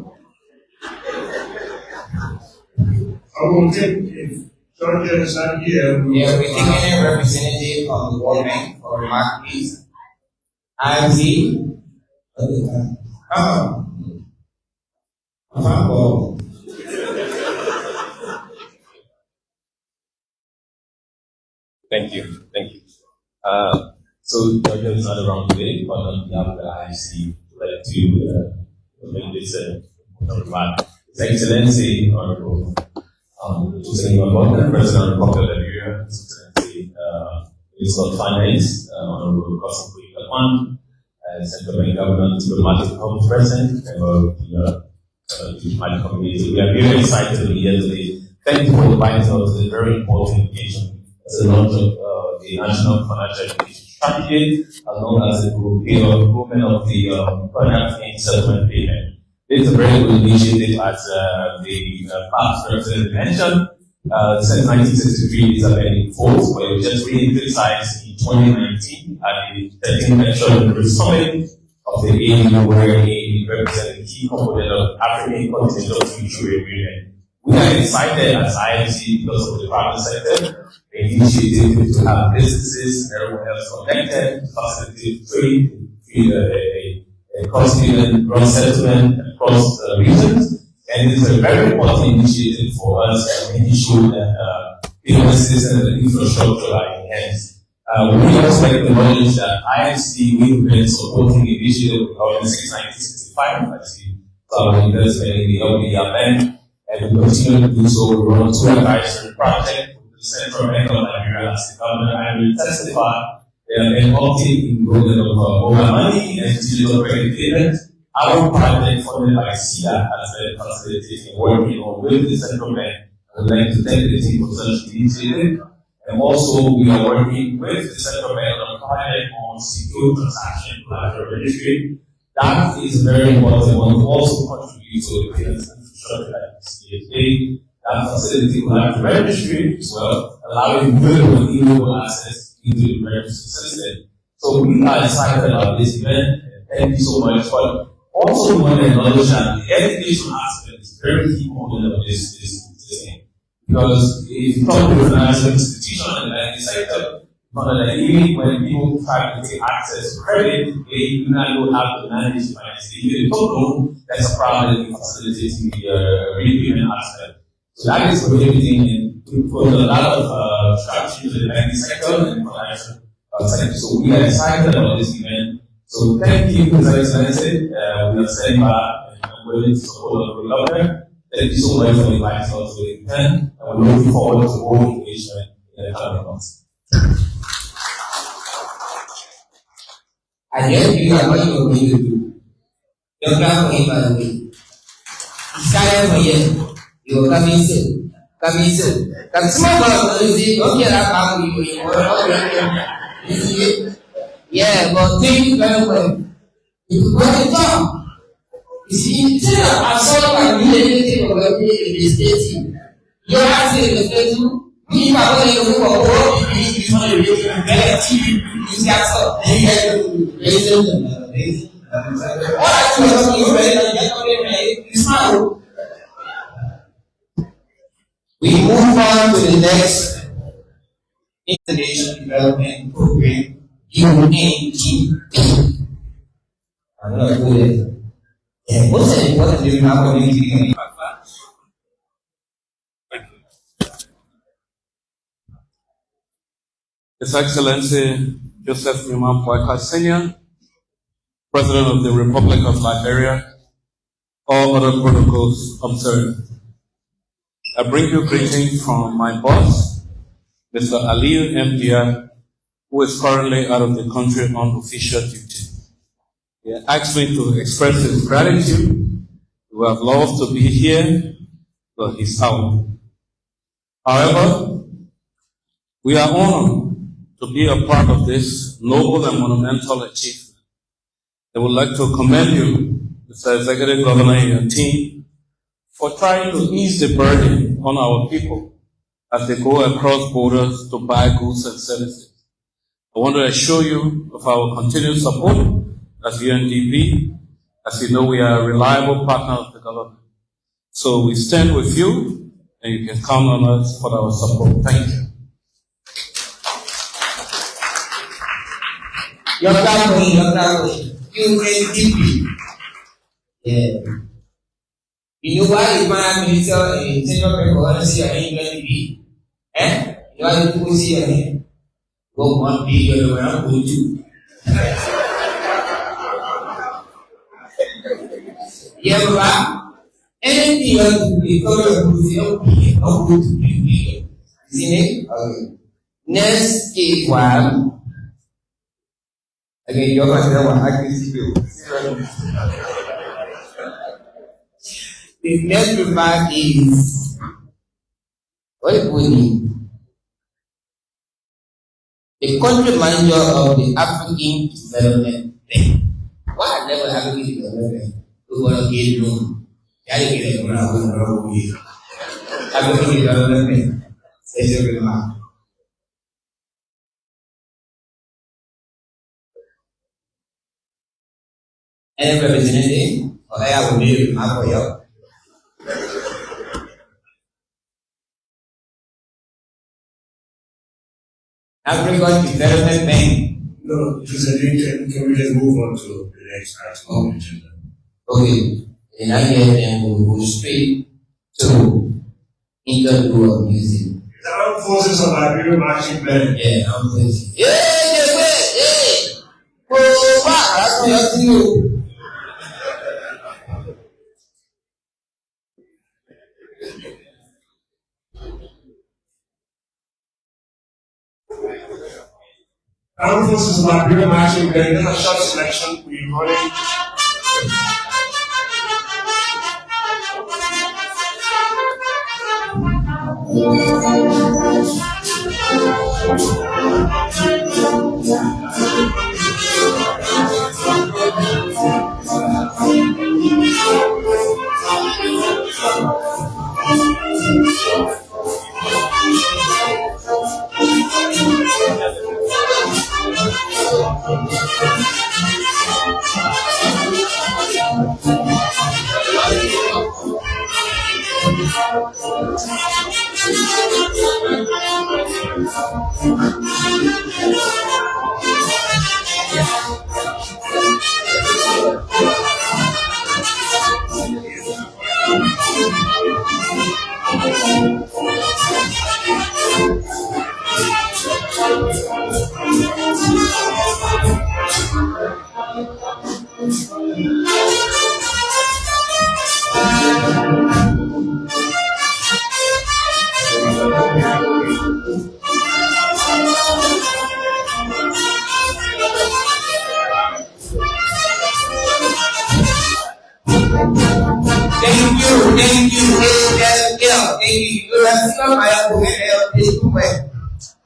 I will take if Georgia is not here. Yeah, we're taking a representative from the World Bank for remark, please. IMC. Thank you. So Georgia is not around today, but on behalf of the IMC, I'd like to make this remark. His Excellency, Honorable President of Liberia, His Excellency, Minister of Finance, Honorable Kosan, Central Bank Government, Diplomatic Home President, and diplomatic community. We are very excited to be here today. Thank you for inviting us to a very important occasion as a launch of the National Financial Education Strategy, as well as the improvement of the Pan-African Settlement Payment. This is a very good initiative, as the PAPSS representative mentioned. Since 1963, these have been in force, but it was just re-emphasized in 2019 at the 13th National Summit of the AU, where he represented a key component of African continental future agreement. We are excited as IMC because of the private sector, the initiative to have businesses and everyone else connected, facilitate trade, a cross-region settlement across regions. And it's a very important initiative for us and making that businesses and the infrastructure are enhanced. We also acknowledge that IMC, we've been supporting the initiative of the since 1965, actually, investment in the LBR Bank, and we continue to do so. We run two advisory projects with the Central Bank of Liberia as the governor. I will testify there have been uptake in rolling of mobile money and digital credit payment. Our project funded by SIDA has been facilitating working on with the Central Bank. I would like to thank the team for such initiative. And also, we are working with the Central Bank on a project on secure transaction collateral registry. That is very important. We want to also contribute to the payments infrastructure like CFA. That facility collateral registry as well, allowing mobile and email access into the registry system. So we are excited about this event. Thank you so much. But also, we want to acknowledge that the education aspect is very key component of this thing. Because if you talk to the financial institution and the banking sector, that even when people try to take access to credit, they do not know how to manage finance. They don't know that's a problem in facilitating the repayment aspect. So that is prohibiting and put a lot of strategies in the banking sector and the financial sector. So we are excited about this event. So thank you, His Excellency. We are standing by and willing to support the government. Thank you so much for inviting us to the event, and we're looking forward to more engagement in the coming months. I guess you are what you're going to do. You're not going by the way. It's time for you. You're coming soon. Coming soon. Come small about it. You don't get up with you. You see it? Yeah, but take it very well. You go to talk. You see, I saw my immediately of everything in the state. Your house is the too. You are going to go over you want to use TV. You got stuff. And you have to raise them. All I do is you ready to get on there, it's fine. We move on to the next International Development Program, UNDP. I'm not good at it. Yeah, what's the important thing about UNDP? His Excellency Joseph Numa Boakai Sr., President of the Republic of Liberia, all other protocols observed. I bring you greetings from my boss, Mr. Aliyu Mdia, who is currently out of the country on official duty. He asked me to express his gratitude. He would have loved to be here, but he's out. However, we are honored to be a part of this noble and monumental achievement. I would like to commend you, Mr. Executive Governor, and your team for trying to ease the burden on our people as they go across borders to buy goods and services. I want to assure you of our continued support as UNDP. As you know, we are a reliable partner of the government. So we stand with you, and you can count on us for our support. Thank you. Your family, UNDP. Yeah. You know why the Prime Minister in Central Bank of UNDP? Eh? You know why you see him? Go on, be your around, go to. Yeah, but anything you want to be covered to be see it? Next is one. Again, you're going to have the next remark is what it would mean. The country manager of the African Development Bank. Why I never African Development? We want to get room. I didn't get it around. African Development. That's your remark. Any representative, or I will be for you. African Development Bank. No, President, can we just move on to the next item on the agenda? Okay, and I get them to go straight to interview of music. The Armed Forces of Liberia Marching Band. Yeah, Armed Forces. Yeah. Oh, wow, that's what you. Armed Forces of Liberia Marching Band. This is a short selection. We're running.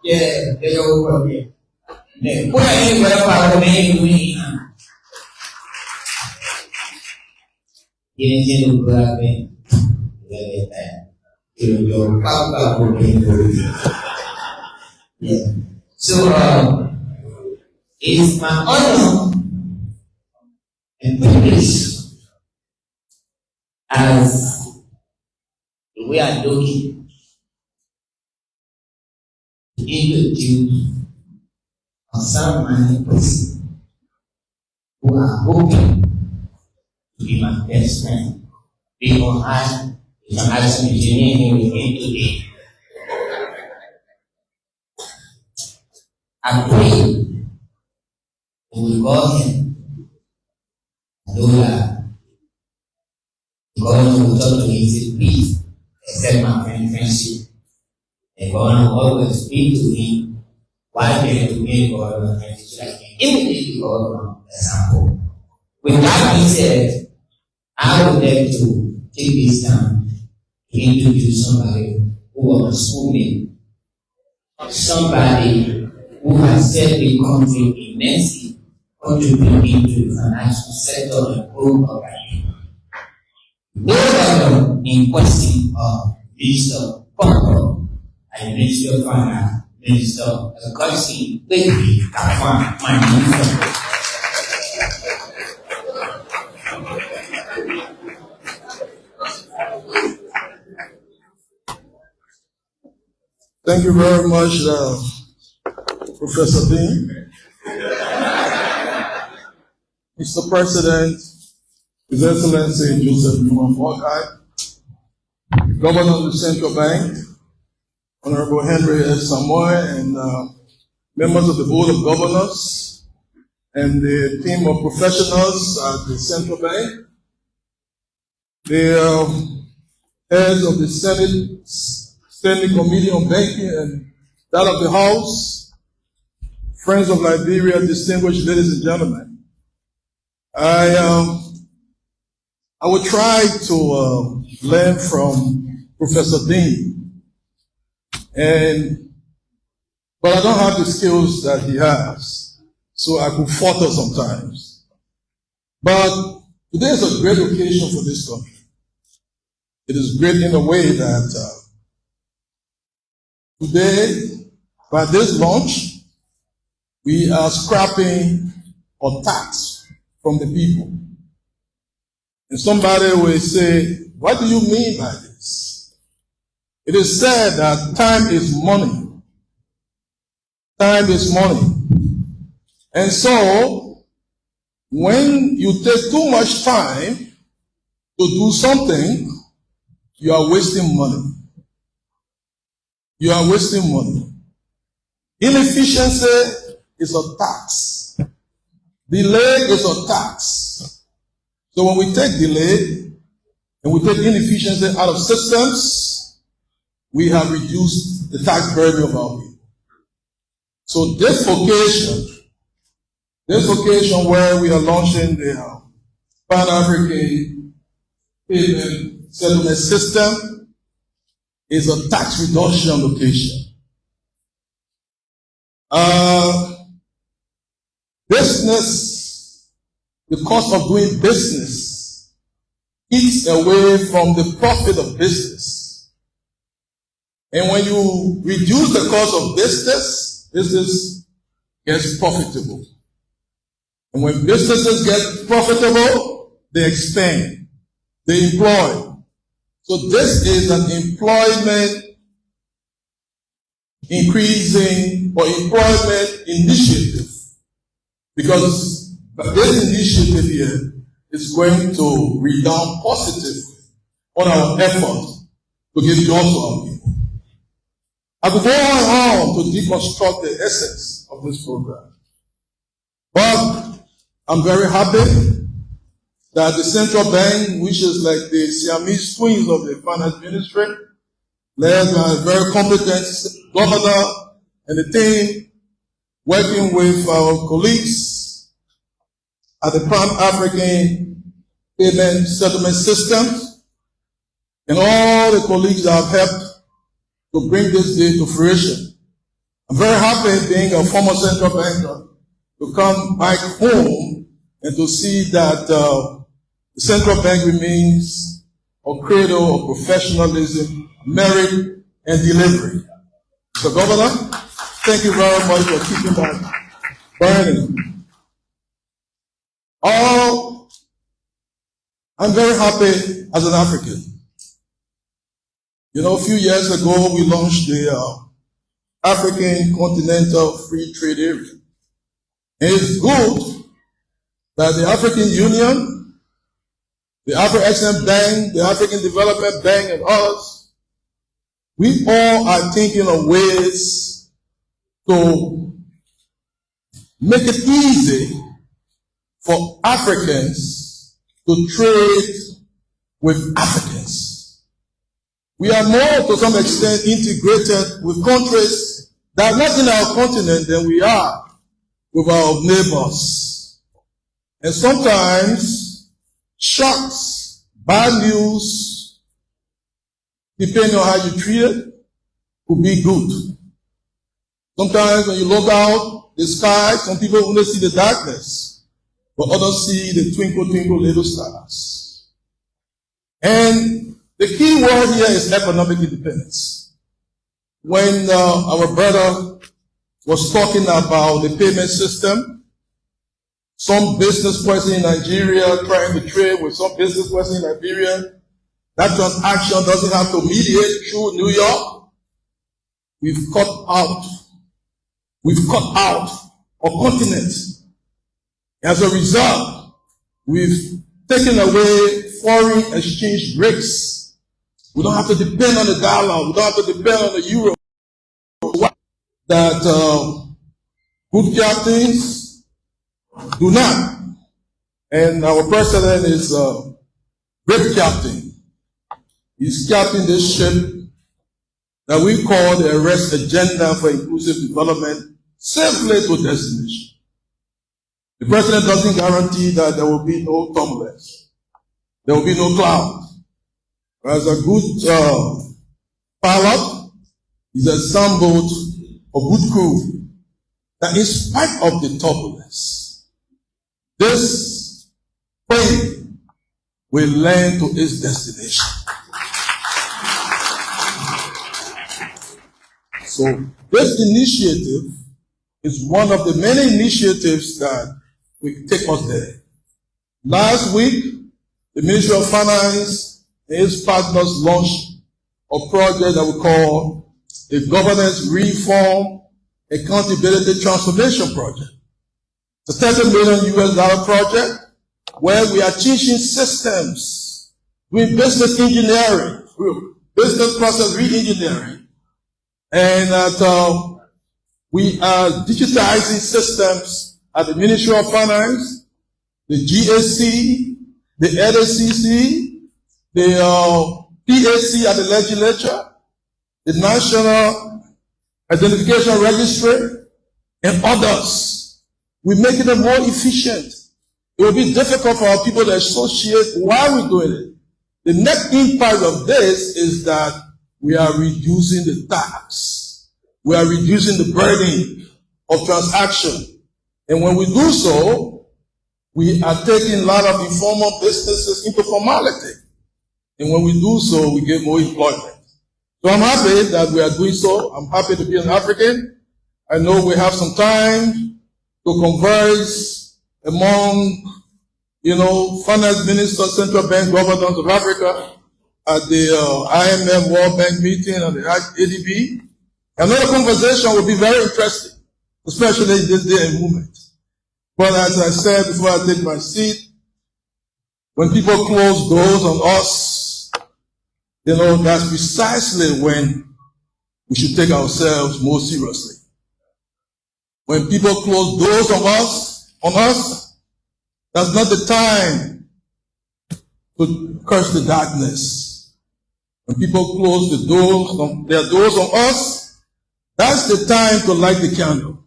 Yeah, they go over here. Put a name wherever I name me. your Papa will be yeah. So it is my honor and privilege as we are looking to introduce some many persons who are hoping to be my best friend. People ask if I'm asking engineering with him today. I pray we will call him. I know that God will talk to me and say, please accept my friendship. And God will always speak to me why they have to make God my friendship so that I can imitate God from example. With that being said, I would like to take this time to introduce somebody who was a schoolmate, somebody who has served the country immensely, contributing to the financial sector and growth of Liberia. No other in question of Minister Pumper and Minister of Finance, Minister of Country, Baby, my minister. Thank you very much, Professor Dean. Mr. President, His Excellency Joseph Boakai, Governor of the Central Bank, Honorable Henry S. Samoy, and members of the Board of Governors, and the team of professionals at the Central Bank, the heads of the Senate Standing Committee on Banking and that of the House, friends of Liberia, distinguished ladies and gentlemen. I will try to learn from Professor Dean, but I don't have the skills that he has, so I could falter sometimes. But today is a great occasion for this country. It is great in a way that today, by this launch, we are scrapping a tax from the people. And somebody will say, what do you mean by this? It is said that time is money. Time is money. And so, when you take too much time to do something, you are wasting money. You are wasting money. Inefficiency is a tax. Delay is a tax. So when we take delay and we take inefficiency out of systems, we have reduced the tax burden of our people. So this occasion where we are launching the Pan-African Payment Settlement System is a tax reduction location. Business, the cost of doing business eats away from the profit of business. And when you reduce the cost of business, business gets profitable. And when businesses get profitable, they expand, they employ. So this is an employment increasing or employment initiative, because this initiative here is going to redound positively on our effort to give jobs to our people. I could go on to deconstruct the essence of this program, but I'm very happy that the central bank, which is like the Siamese twins of the finance ministry, led by a very competent governor and the team, working with our colleagues at the Pan-African Payment Settlement System, and all the colleagues that have helped to bring this day to fruition. I'm very happy, being a former central banker, to come back home and to see that the central bank remains or credo of professionalism, merit, and delivery. So, Governor, thank you very much for keeping that burning. I'm very happy as an African. You know, a few years ago, we launched the African Continental Free Trade Area. And it's good that the African Union, the Afro-Exim Bank, the African Development Bank, and others, we all are thinking of ways to make it easy for Africans to trade with Africans. We are more, to some extent, integrated with countries that are not in our continent than we are with our neighbors. And sometimes, shocks, bad news, depending on how you treat it, could be good. Sometimes when you look out the sky, some people only see the darkness, but others see the twinkle, twinkle little stars. And the key word here is economic independence. When our brother was talking about the payment system, some business person in Nigeria trying to trade with some business person in Liberia, that transaction doesn't have to mediate through New York. We've cut out a continent. As a result, we've taken away foreign exchange risks. We don't have to depend on the dollar. We don't have to depend on the euro. That good captains do not. And our president is a great captain. He's captaining this ship that we call the Arrest Agenda for Inclusive Development safely to destination. The president doesn't guarantee that there will be no turbulence. There will be no clouds. As a good pilot, he's assembled a good crew that in spite of the turbulence, this plane will land to its destination. So this initiative is one of the many initiatives that will take us there. Last week, the Ministry of Finance and its partners launched a project that we call the Governance Reform Accountability Transformation Project. It's a $30 million US project where we are changing systems, doing business engineering, business process re-engineering, and that we are digitizing systems at the Ministry of Finance, the GSC, the LACC, the PAC at the legislature, the National Identification Registry, and others. We're making it more efficient. It will be difficult for our people to associate why we're doing it. The net impact of this is that we are reducing the tax. We are reducing the burden of transaction. And when we do so, we are taking a lot of informal businesses into formality. And when we do so, we get more employment. So I'm happy that we are doing so. I'm happy to be an African. I know we have some time to converse among, finance ministers, central bank governors of Africa at the IMF World Bank meeting and the ADB. Another conversation will be very interesting, especially in this day and moment. But as I said before I take my seat, when people close doors on us, that's precisely when we should take ourselves more seriously. When people close doors on us, that's not the time to curse the darkness. When people close their doors on us, that's the time to light the candle.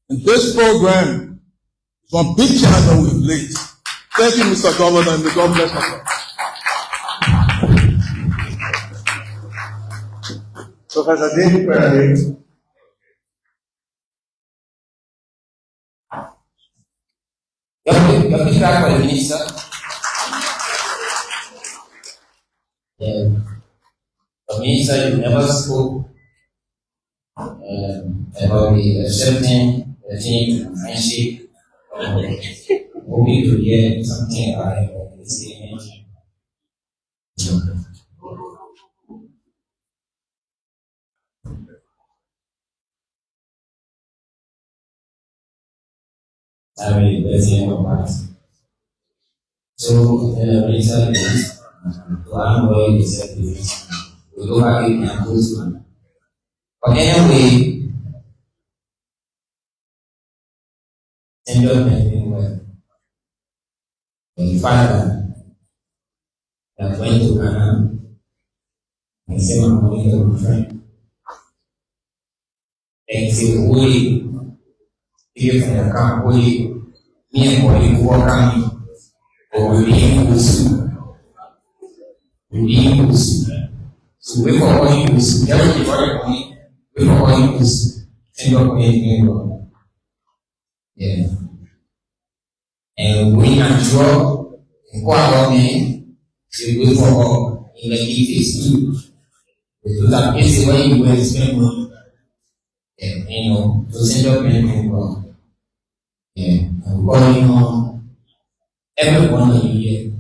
And this program is one big candle we've lit. Thank you, Mr. Governor, and may God bless us. Professor David Perry. Your feedback for the minister. The minister, you never spoke about the accepting the team and friendship. Hoping to hear something about this statement. I mean, that's the end of that. So, minister is to avoid the sacrifice. We look at it and goes on. But anyway, enjoyment well. The father that went to Ghana and said, I'm going to my friend. And say, holy, if I can't holy, me and holy walk on or we be able we be able so we for all use, every money, we for all use, end up making it. Yeah. And we can draw and go out there to wait for all in the phase 2. Because that is the way you will spend money. And to send up anything wrong. Yeah. And calling on everyone in the year.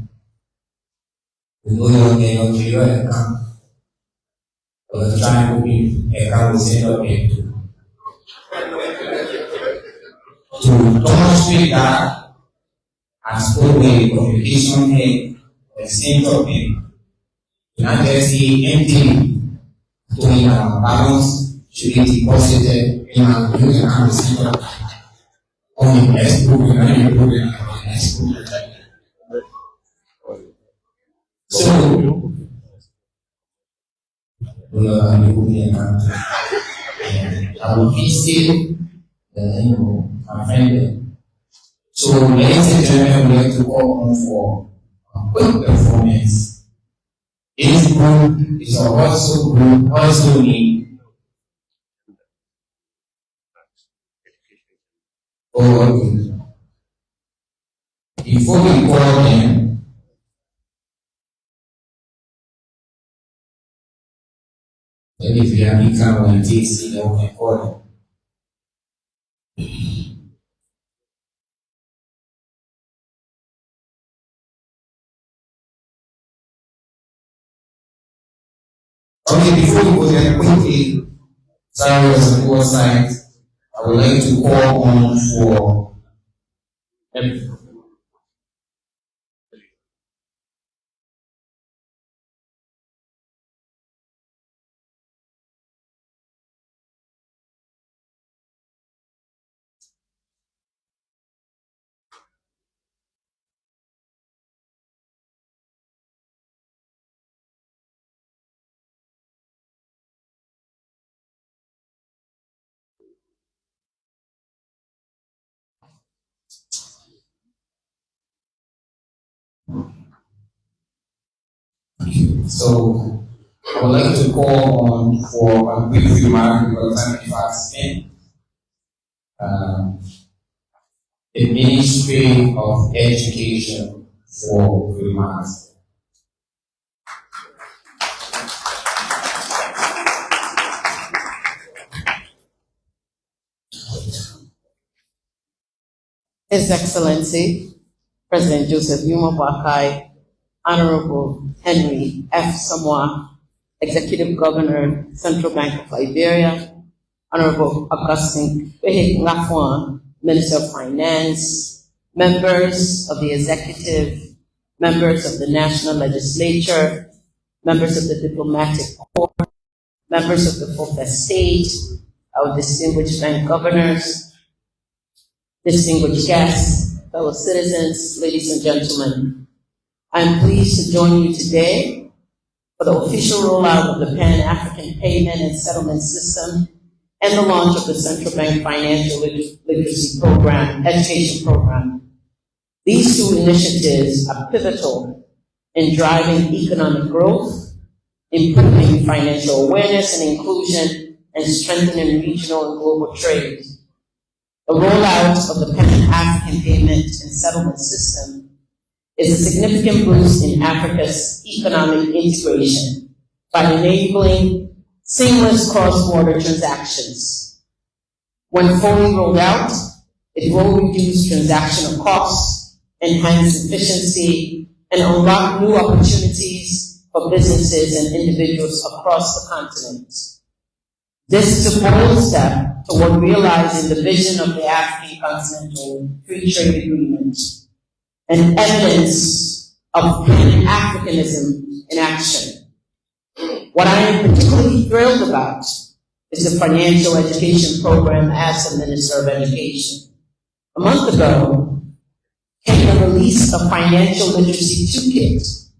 We know your account. Or trying to be a account will send up into. To demonstrate that as always communication head, the same topic, not just the empty doing our balance should be deposited in our new account receiver on the next book and improving the next book. So we are improving account. I will visit my friend. So ladies and gentlemen, we have to call on for a quick performance. This group is also need overview. Before we call them, maybe if you have become one TC, then we can call them. Okay, before we go there quickly, sorry on the poor side, I would like to call on for so I would like to call on for a brief remark because time is fast spent. The Ministry of Education for remarks. His Excellency, President Joseph Yuma Boakai, Honorable Henry F. Samoa, Executive Governor, Central Bank of Liberia, Honorable Augustine Ngafwan, Minister of Finance, members of the Executive, members of the National Legislature, members of the Diplomatic Corps, members of the Fourth Estate, our distinguished bank governors, distinguished guests, fellow citizens, ladies and gentlemen. I am pleased to join you today for the official rollout of the Pan-African Payment and Settlement System and the launch of the Central Bank Financial Literacy Program, Education Program. These two initiatives are pivotal in driving economic growth, improving financial awareness and inclusion, and strengthening regional and global trade. The rollout of the Pan-African Payment and Settlement System is a significant boost in Africa's economic integration by enabling seamless cross-border transactions. When fully rolled out, it will reduce transactional costs, enhance efficiency, and unlock new opportunities for businesses and individuals across the continent. This is a bold step toward realizing the vision of the African Continental Free Trade Agreement, and evidence of Pan-Africanism in action. What I am particularly thrilled about is the financial education program as the Minister of Education. A month ago, came the release of Financial Literacy Toolkit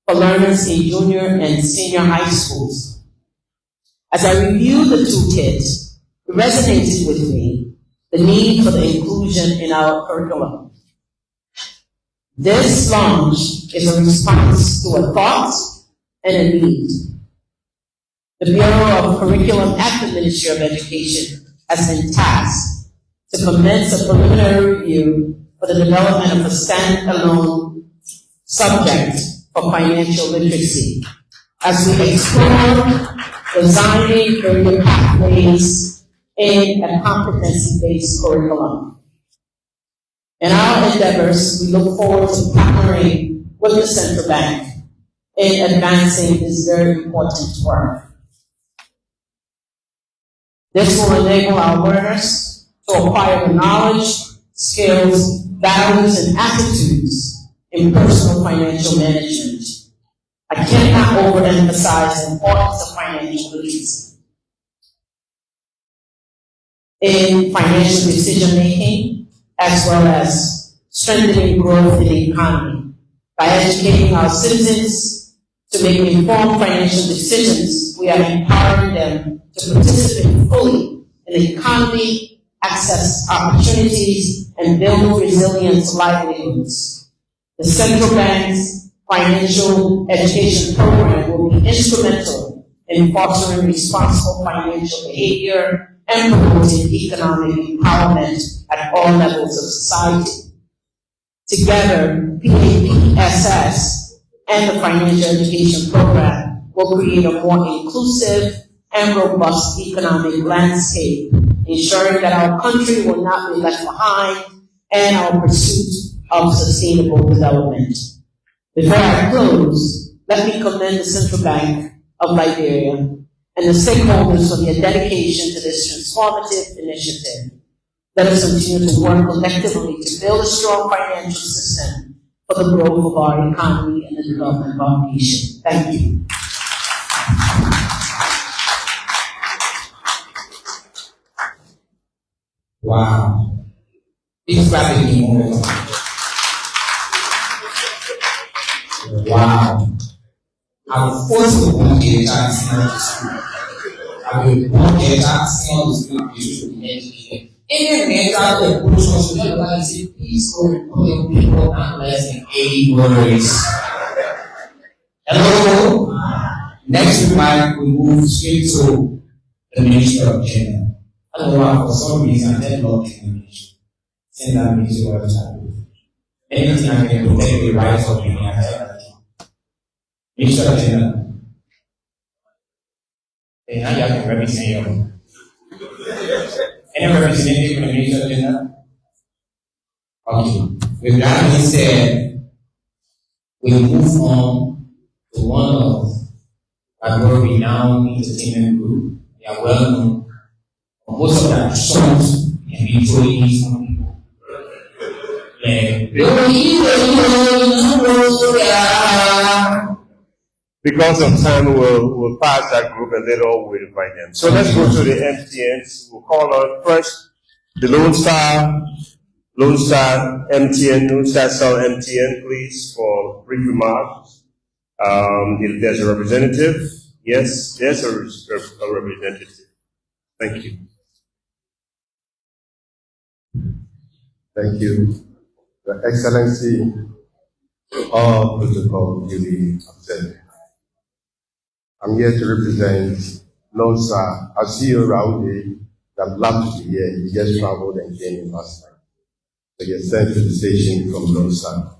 for learners in junior and senior high schools. As I reviewed the toolkit, it resonated with me the need for the inclusion in our curriculum. This launch is a response to a thought and a need. The Bureau of Curriculum at the Ministry of Education has been tasked to commence a preliminary review for the development of a standalone subject for financial literacy as we explore designing career pathways in a competency-based curriculum. In our endeavors, we look forward to partnering with the Central Bank in advancing this very important work. This will enable our learners to acquire the knowledge, skills, values, and attitudes in personal financial management. I cannot overemphasize the importance of financial literacy in financial decision-making, as well as strengthening growth in the economy. By educating our citizens to make informed financial decisions, we are empowering them to participate fully in the economy, access opportunities, and build resilient livelihoods. The central bank's financial education program will be instrumental in fostering responsible financial behavior and promoting economic empowerment at all levels of society. Together, PAPSS and the financial education program will create a more inclusive and robust economic landscape, ensuring that our country will not be left behind and our pursuit of sustainable development. Before I close, let me commend the Central Bank of Liberia and the stakeholders for their dedication to this transformative initiative. Let us continue to work collectively to build a strong financial system for the growth of our economy and the development of our nation. Thank you. Wow. It's rapidly moving. Wow. I will force the one day that senior to school. I will one day that senior to school, you should be educated. Even when that portion should be like, say, please go and put your people not less than 80 words. Hello? Next week, we move straight to the Ministry of Gender. I don't know, for some reason, I didn't log in the ministry. Send that ministry website. Anything I can protect the rights of women, I tell that. Ministry of Gender. And now you have to represent your. Any representative from the Ministry of Gender? Okay. With that being said, we move on to one of our renowned entertainment group. They are well known. Most of their songs can be truly some people. Because of time, we'll pass that group and then we'll invite them. So let's go to the MTNs. We'll call on first the Lone Star MTN, Lone Star Cell MTN, please, for brief remarks. If there's a representative, yes, there's a representative. Thank you. Thank you. Your Excellency, all protocol duly observed. I'm here to represent Lone Star. I see you around here. I'm glad to be here. You just traveled and came in last night. So you're sent to the station from Lone Star.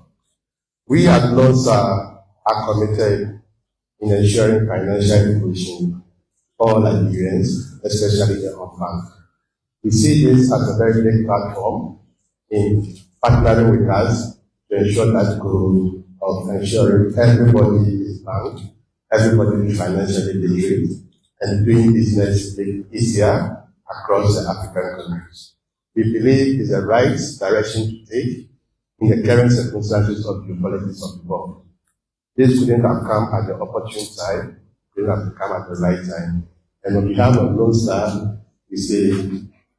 We at LOSA are committed in ensuring financial inclusion for all Nigerians, especially the unbanked. We see this as a very big platform in partnering with us to ensure that goal of ensuring everybody is banked, everybody is financially literate, and doing business easier across the African countries. We believe it's the right direction to take in the current circumstances of the politics of the world. This couldn't have come at the opportune time, couldn't have come at the right time. And on behalf of Lone Star, we say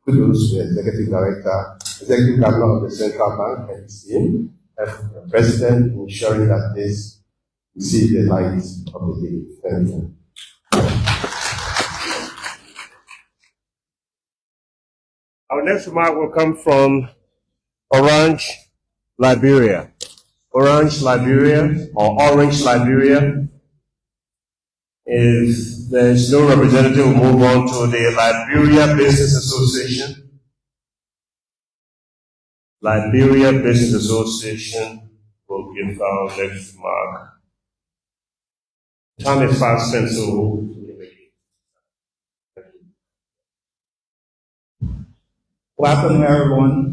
kudos to the Executive Director, Executive Governor of the Central Bank and his team, and the President ensuring that this will see the light of the day. Thank you. Our next remark will come from Orange, Liberia. Orange, Liberia, or Orange, Liberia. If there's no representative, we'll move on to the Liberia Business Association. Liberia Business Association will give our next remark. Time is fast spent, so welcome everyone.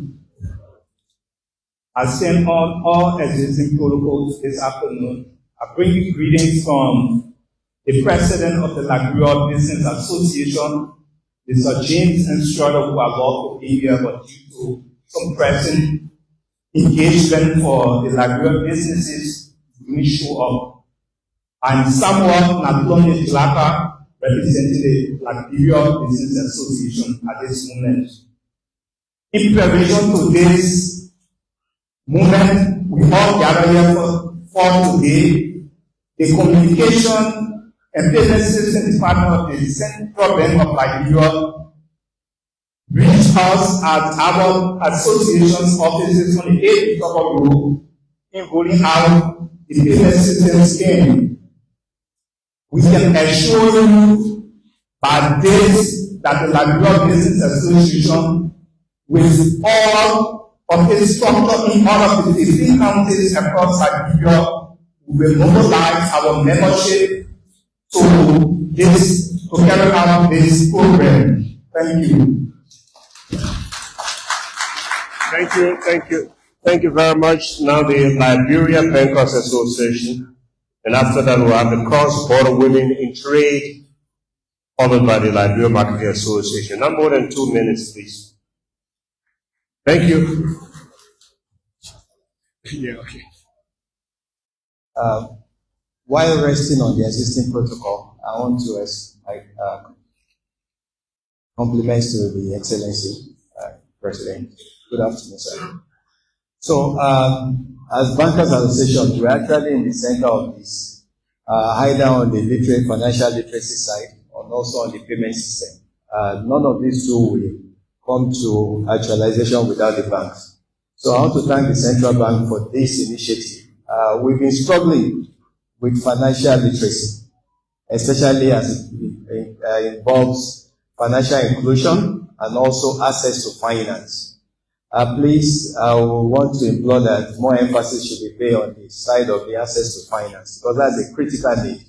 As seen on all existing protocols this afternoon, I bring you greetings from the President of the Liberia Business Association, Mr. James and Schroeder, who are not being here, but due to some pressing engagement for the Liberia businesses, we show up. I'm Samuel Natloni Tilaka, representing the Liberia Business Association at this moment. In preparation to this moment, we all gather here for today, the Communication and Business System Department of the Central Bank of Liberia reached us at our association's offices on the 8th of October in rolling out the payment system scheme. We can assure you by this that the Liberia Business Association, with all of its structure in all of the 15 counties across Liberia, will mobilize our membership to carry out this program. Thank you. Thank you very much. Now the Liberia Bankers Association, and after that we'll have the Cross-Border Women in Trade, followed by the Liberia Marketing Association. Not more than 2 minutes, please. Thank you. Yeah, okay. While resting on the existing protocol, I want to compliments to the Excellency President. Good afternoon, sir. So, as Bankers Association, we're actually in the center of this, either on the financial literacy side, and also on the payment system. None of these two will come to actualization without the banks. So I want to thank the Central Bank for this initiative. We've been struggling with financial literacy, especially as it involves financial inclusion and also access to finance. Please, I want to implore that more emphasis should be paid on the side of the access to finance, because that's a critical need.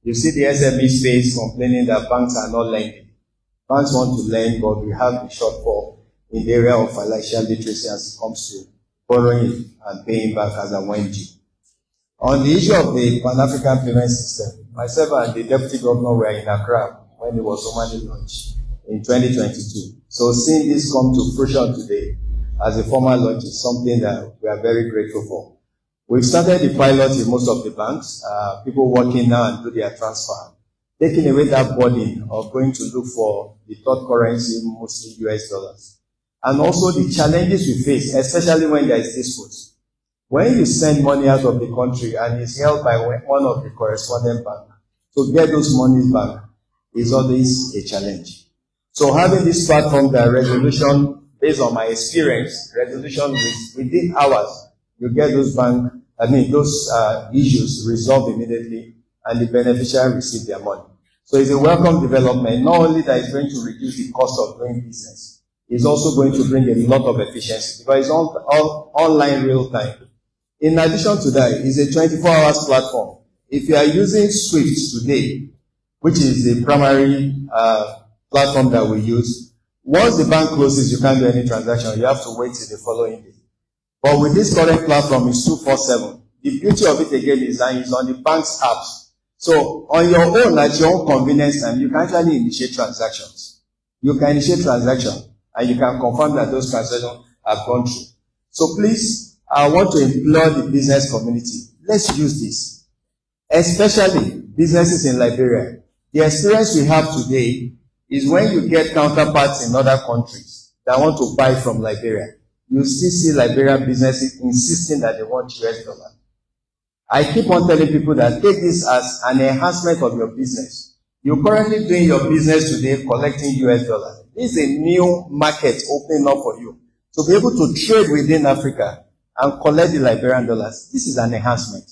You see the SME space complaining that banks are not lending. Banks want to lend, but we have the shortfall in the area of financial literacy as it comes to borrowing and paying back as a 1G. On the issue of the Pan-African payment system, myself and the Deputy Governor were in Accra when it was formally launched in 2022. So seeing this come to fruition today as a formal launch is something that we are very grateful for. We've started the pilot in most of the banks, people working now and do their transfer, taking away that burden of going to look for the third currency, mostly US dollars. And also the challenges we face, especially when there is disputes. When you send money out of the country and it's held by one of the correspondent banks, to get those monies back is always a challenge. So having this platform, that resolution, based on my experience, resolution within hours, you get those issues resolved immediately and the beneficiary receive their money. So it's a welcome development. Not only that it's going to reduce the cost of doing business, it's also going to bring a lot of efficiency because it's all online real time. In addition to that, it's a 24 hours platform. If you are using Swift today, which is the primary platform that we use, once the bank closes, you can't do any transaction. You have to wait till the following day. But with this current platform, it's 247. The beauty of it again is that it's on the bank's apps. So on your own, at your own convenience time, you can actually initiate transactions. You can initiate transactions, and you can confirm that those transactions have gone through. So please, I want to implore the business community. Let's use this, especially businesses in Liberia. The experience we have today is when you get counterparts in other countries that want to buy from Liberia, you still see Liberian businesses insisting that they want US dollar. I keep on telling people that take this as an enhancement of your business. You're currently doing your business today collecting US dollar. This is a new market opening up for you. To be able to trade within Africa and collect the Liberian dollars, this is an enhancement.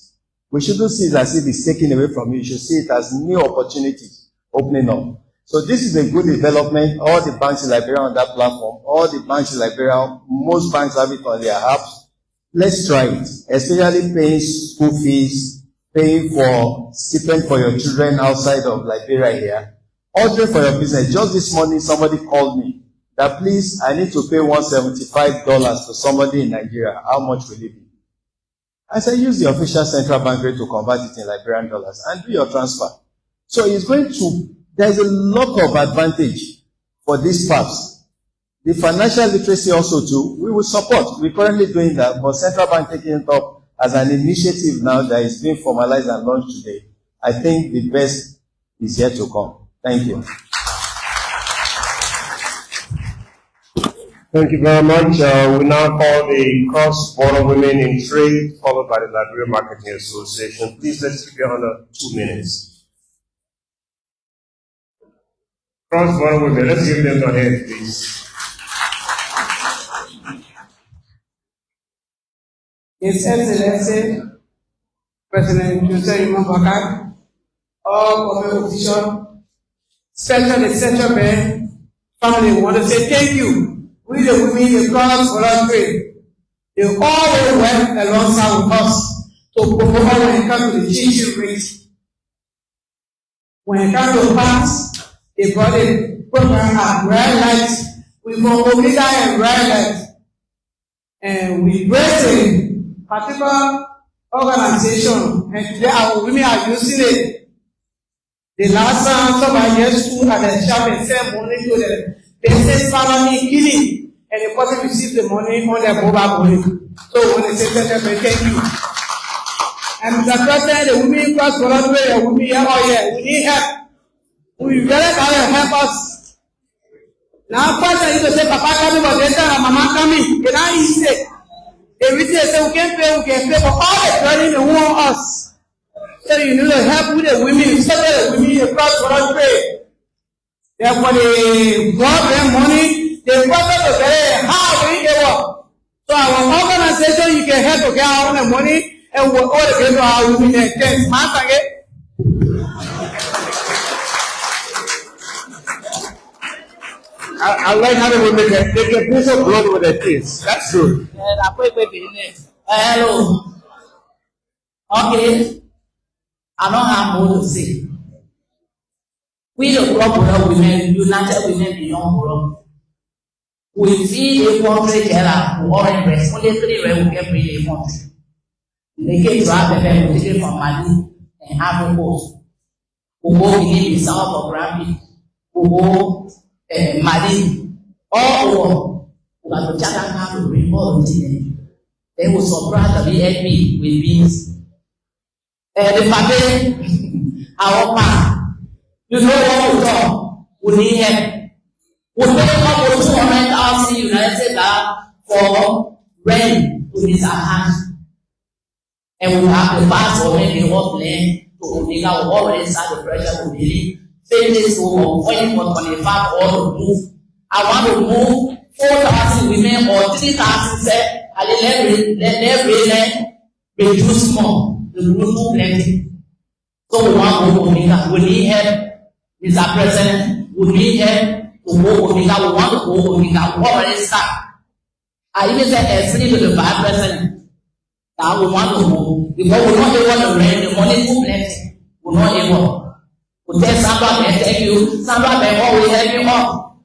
We shouldn't see it as if it's taken away from you. You should see it as new opportunities opening up. So this is a good development. All the banks in Liberia on that platform, all the banks in Liberia, most banks have it on their apps. Let's try it, especially paying school fees, paying for stipend for your children outside of Liberia here, ordering for your business. Just this morning, somebody called me that please, I need to pay $175 to somebody in Nigeria. How much will it be? I said, use the official central bank rate to convert it in Liberian dollars and do your transfer. So it's going to, there's a lot of advantage for these PAPSS. The financial literacy also too, we will support. We're currently doing that, but central bank taking it up as an initiative now that is being formalized and launched today. I think the best is yet to come. Thank you. Thank you very much. We now call the Cross-Border Women in Trade, followed by the Liberia Marketing Association. Please, let's keep it under 2 minutes. Cross-Border Women, let's give them a hand, please. His Excellency, President Joseph Boakai, all government officials, especially the Central Bank family, want to say thank you. We the women, the cross-border trade, they always work alongside with us to promote when it comes to the teaching rate. When it comes to PAPSS, they brought a program at Red Light. We go Omega and Red Light. And we raise a particular organization, and today our women are using it. The last time somebody just stood at the shop and sent money to the business family in Guinea, and the person received the money on their mobile money. So when they say thank you. And Mr. President, the women cross-border trade, the women here, oh yeah, we need help. We really got to help us. Now, first I need to say, Papa coming, but later, Mama coming. Can I say? Everything they say we can pay, but all the burden they want us. So you need to help with the women, especially the women cross-border trade. Therefore, they brought them money. They brought us to get how we work. So our organization, you can help to get our own money and we'll all get to our women and thanks. I like how the women they can piece of blood with their kids. That's true. Hello. Okay. I don't have more to say. We the global women, United Women Beyond World. We feed a country together, we all invest. Only 3 ways we can feed a country. They get to have them, we take it from Mali and Ivory Coast. We go in the south of Grammy. We go Mali. All over. We have to chat and to bring all the things. They will surprise the BNB with beans. The family, our man, you know what we talk. We need help. We pay up to 200,000 United dollars for rent to this account. And we have the pass for when they work land to Omega, we already start the pressure to believe. Families who are waiting for 25 or to move. I want to move 4,000 women or 3,000 say, let reduce more. The group plenty. So we want to Omega. We need help, Mr. President. We need help. To go Omega, we want to go Omega, we already start. I even said, explain to the Vice President, Now we want to move. Because we not able to rent, the money too plenty. We not able. We tell Sandra may tell you, Sandra may always help you more.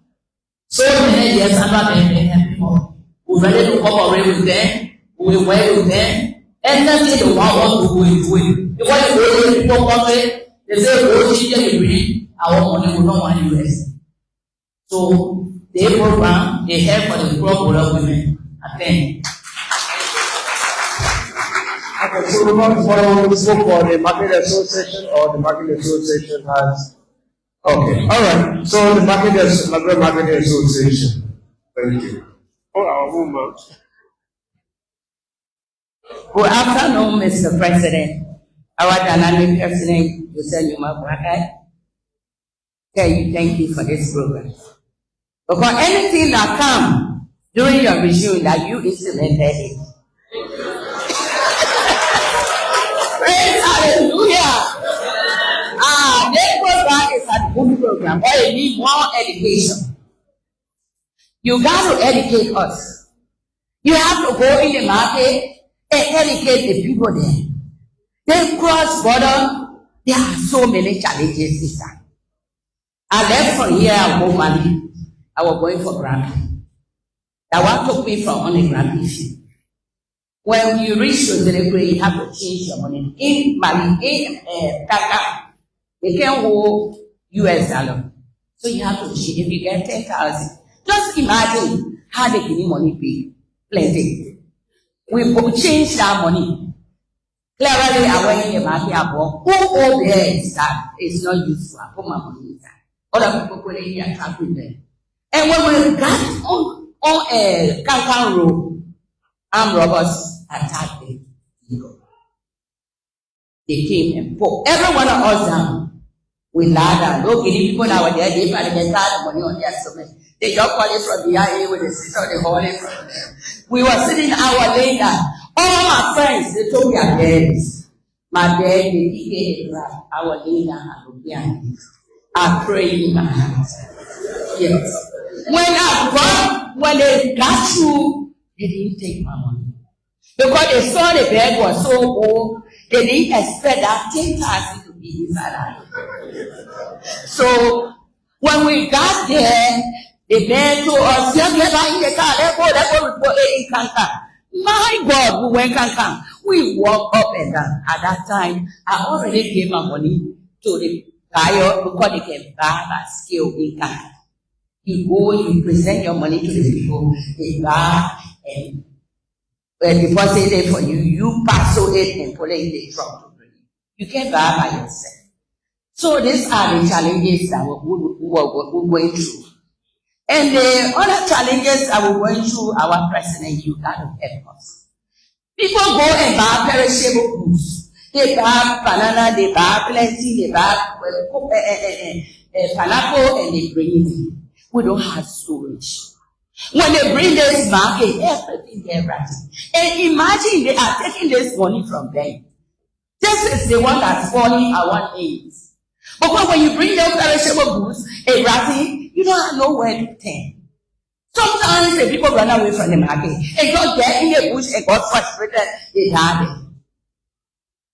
So many years Sandra may help you more. We ready to cooperate with them. We work with them. Anything the one want to do it. The one you people cooperate, they say, oh, you bring our money, we don't want US. So they program, they help for the poor women. I think. Okay, so we're going to follow the scope for the market association, or the market association has. Okay, all right. So the market association. Thank you. Oh, our woman. Good afternoon, Mr. President. Our dynamic president, Joseph Boakai. Thank you for this program. Because anything that comes during your regime that you implemented it. Praise hallelujah. This program is a good program, but you need more education. You got to educate us. You have to go in the market and educate the people there. Then cross border, there are so many challenges this time. I left from here, I go Mali. I was going for granting. That one took me from on a grant issue. When you reach your delivery, you have to change your money. In Mali, in Taka, they can hold US dollar. So you have to change. If you get 10,000, just imagine how they give you money pay. Plenty. We change that money. Clearly, I went in the market. Who over there is that? It's not useful. I put my money inside. Other people put it here and track with them. And when we got on a Kankan road, armed robbers attacked them. They came and put every one of us down with ladder. Look, people that were there, they probably get tired of money on their stomach. They just call it from the IA with the sister, they hold it from them. We were sitting an hour later. All my friends, they told me their dads. My dad, they gave it hour later, I look behind it. I pray in my heart. Yes. When they got through, they didn't take my money. Because they saw the bag was so old, they didn't expect that 10,000 to be inside. So when we got there, the man told us, "Yeah, in the car, let's go, we go in Kankan." My God, we went Kankan. We walked up and down. At that time, I already gave my money to the buyer because they can buy by scale in Kankan. You go, you present your money to the people, they buy and deposit it for you. You parcel it and put it in the truck. You can't buy by yourself. So these are the challenges that we're going through. And the other challenges that we're going through, our president, you got to help us. People go and buy perishable goods. They buy banana, they buy plenty, they buy pineapple, and they bring it in. We don't have storage. When they bring this market, everything they're writing. And imagine they are taking this money from them. This is the one that's falling at one age. Because when you bring them perishable goods, a writing, you don't have nowhere to turn. Sometimes the people run away from the market and just get in the bush and got frustrated, they die.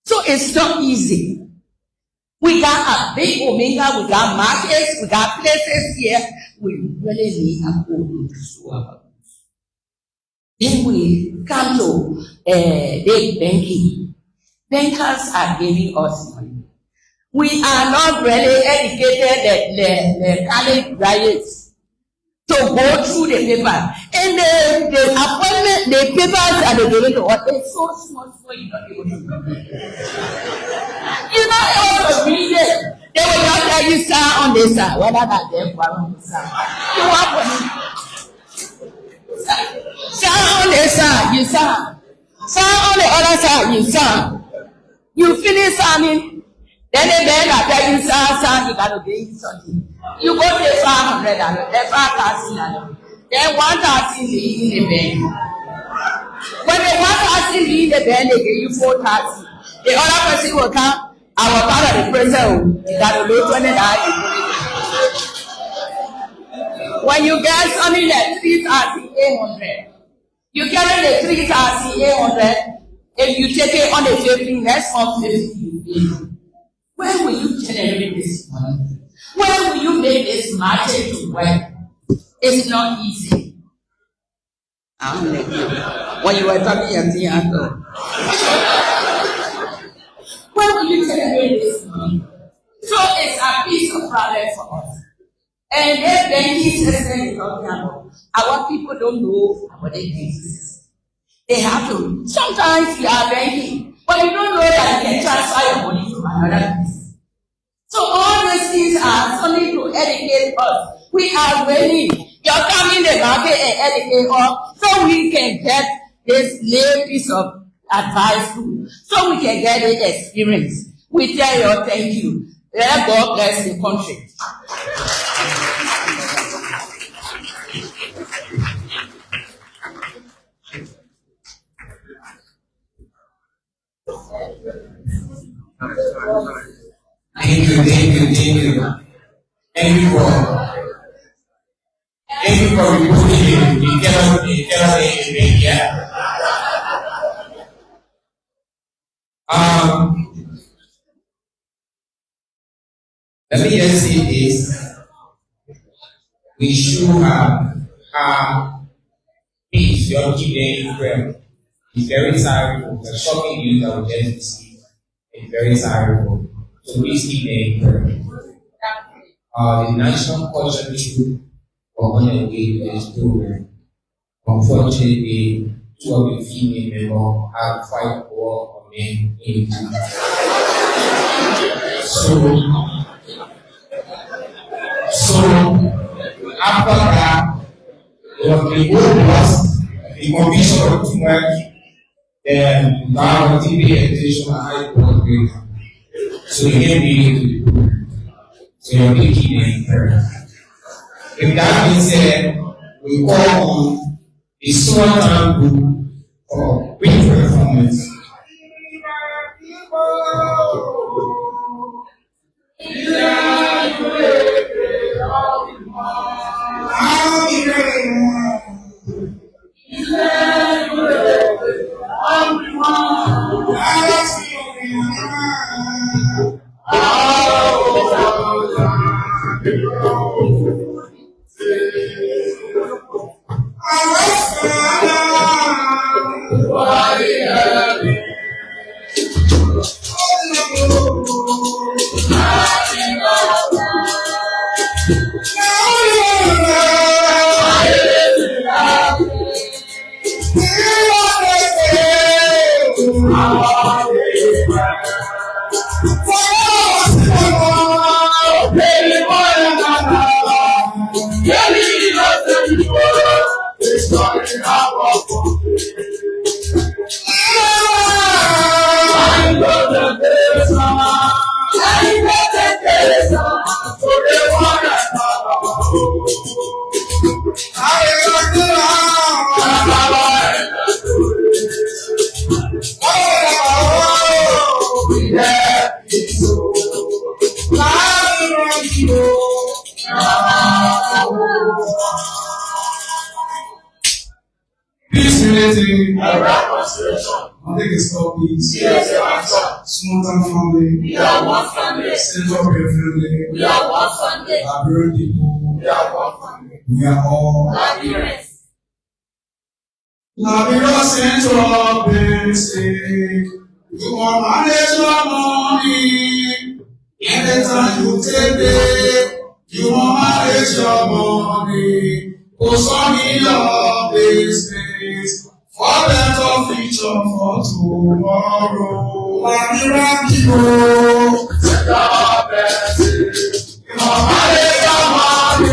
So it's not easy. We got a big omega, we got markets, we got places here. We really need a good to our goods. Then we come to the banking. Bankers are giving us money. We are not really educated, the college graduates, to go through the paper. And the appointment, the papers are the giving to us. It's so small, you're not able to read it. You're not able to read it. They will not tell you, sir, on this side. Whether that they're on this side. You want money. Sir, on this side, you sir. Sir, on the other side, you sir. You finish signing. Then the bank will tell you, sir, you got to pay something. You go to the $500, the $5,000. Then $1,000 in the bank. When the $1,000 in the bank, they give you $4,000. The other person will come. Our father, the president, you got to load $20. When you get something like 3,800, you carry the 3,800. If you take it on the 15, next month 50 you pay. Where will you generate this money? Where will you make this market to work? It's not easy. I'm like you. When you were talking, where will you generate this money? So it's a piece of problem for us. And that banking system is talking about. Our people don't know about the banking system. They have to. Sometimes you are banking, but you don't know that you can transfer your money to another place. So all these things are something to educate us. We are willing. You're coming in the market and educate us so we can get this little piece of advice too. So we can get the experience. We tell you thank you. Let God bless the country. Thank you. Thank you for reporting the media. Let me just say this. We should have peace. You all keep in prayer. It's very sorry for the shocking news that we just received. It's very sorry for. So please keep in prayer. The national culture issue for on engage with this program. Unfortunately, two of the female members have fight war on men in So after that, the whole lost the conviction of too much, then now the TV education and high blood pressure. So you can't be able to do. So you're making it prayer. With that being said, we call on the Sudan group for quick performance. Small town family. We are one family. Center of your family. We are one family. Liberia people. We are one family. We are all Liberians. Liberia Central Basic. You are manage your money. Anytime you take it, you are manage your money. Concerning your business. For better future for tomorrow. Liberia people. Take our blessing. You are manage your money.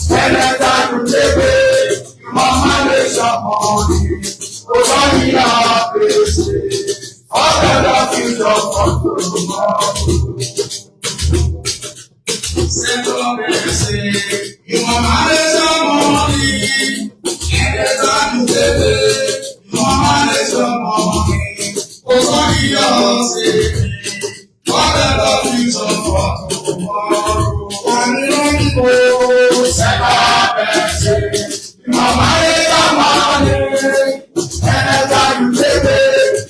Anytime you take it, you must manage your money. Concerning your business. For better future for tomorrow. Central Basic. You are manage your money. Anytime you take it, you are manage your money. Concerning your savings. For better future for tomorrow. Liberia people. Central Basic. You are manage your money. Anytime you take it,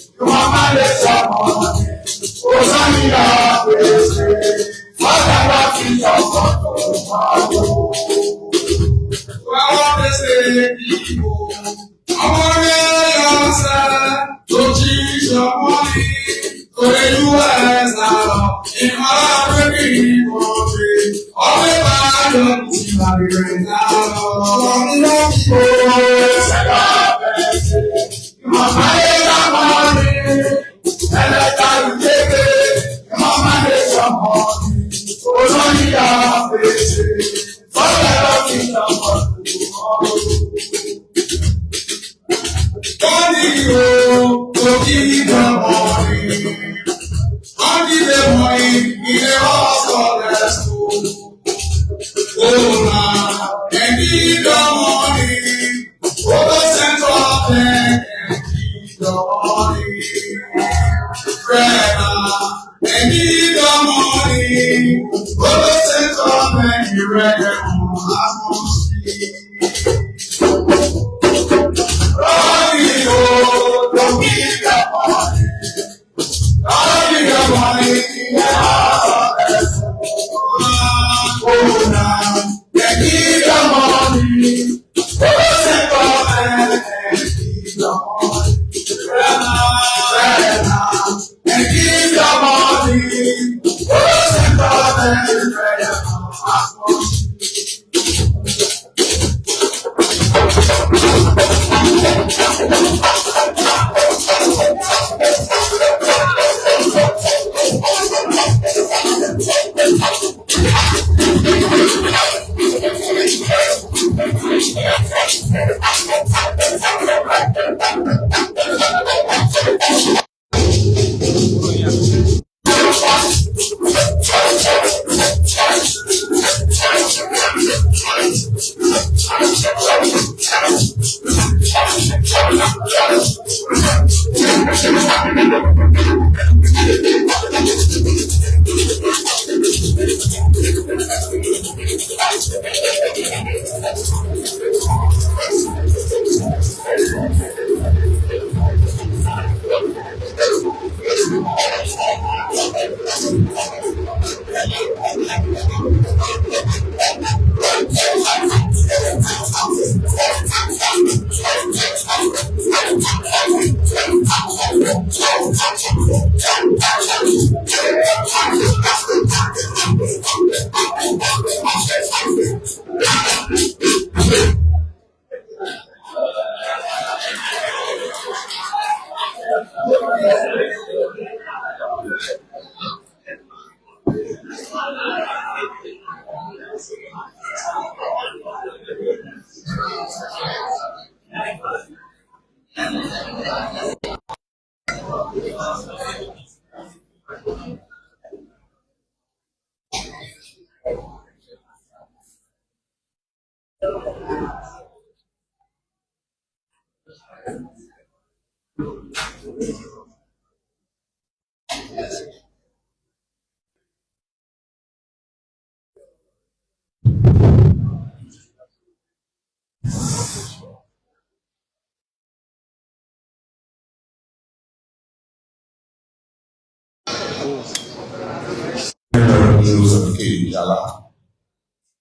Joseph K. Jala,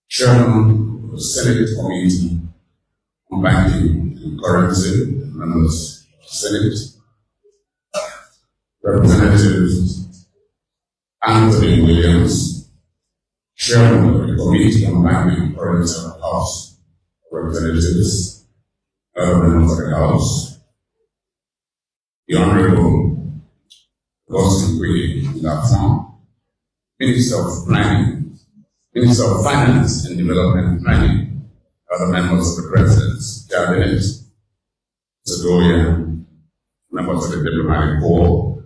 Chairman of the Senate Committee on Banking and Currency, members of the Senate, Representative Anthony Williams, Chairman of the Committee on Banking and Currency of the House of Representatives, other members of the House, the Honorable Gosling Queen Lafont, Minister of Planning, Minister of Finance and Development Planning, other members of the President's Cabinet, Sedoya, members of the Diplomatic Corps,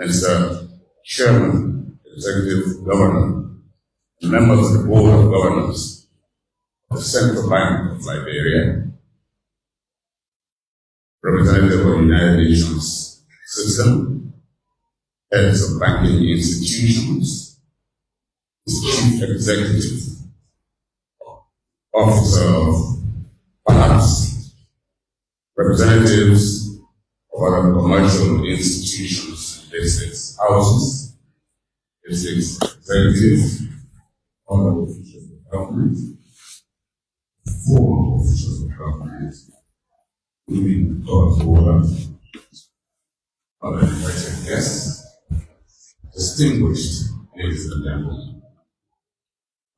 Mr. Chairman, Executive Governor, and members of the Board of Governors of the Central Bank of Liberia, representative of the United Nations System, heads of banking institutions, chief executive, officer of PAPSS, representatives of other commercial institutions, districts, houses, districts, executives, other officials of government, forum of officials of government, moving towards order, other invited guests, distinguished ladies and gentlemen.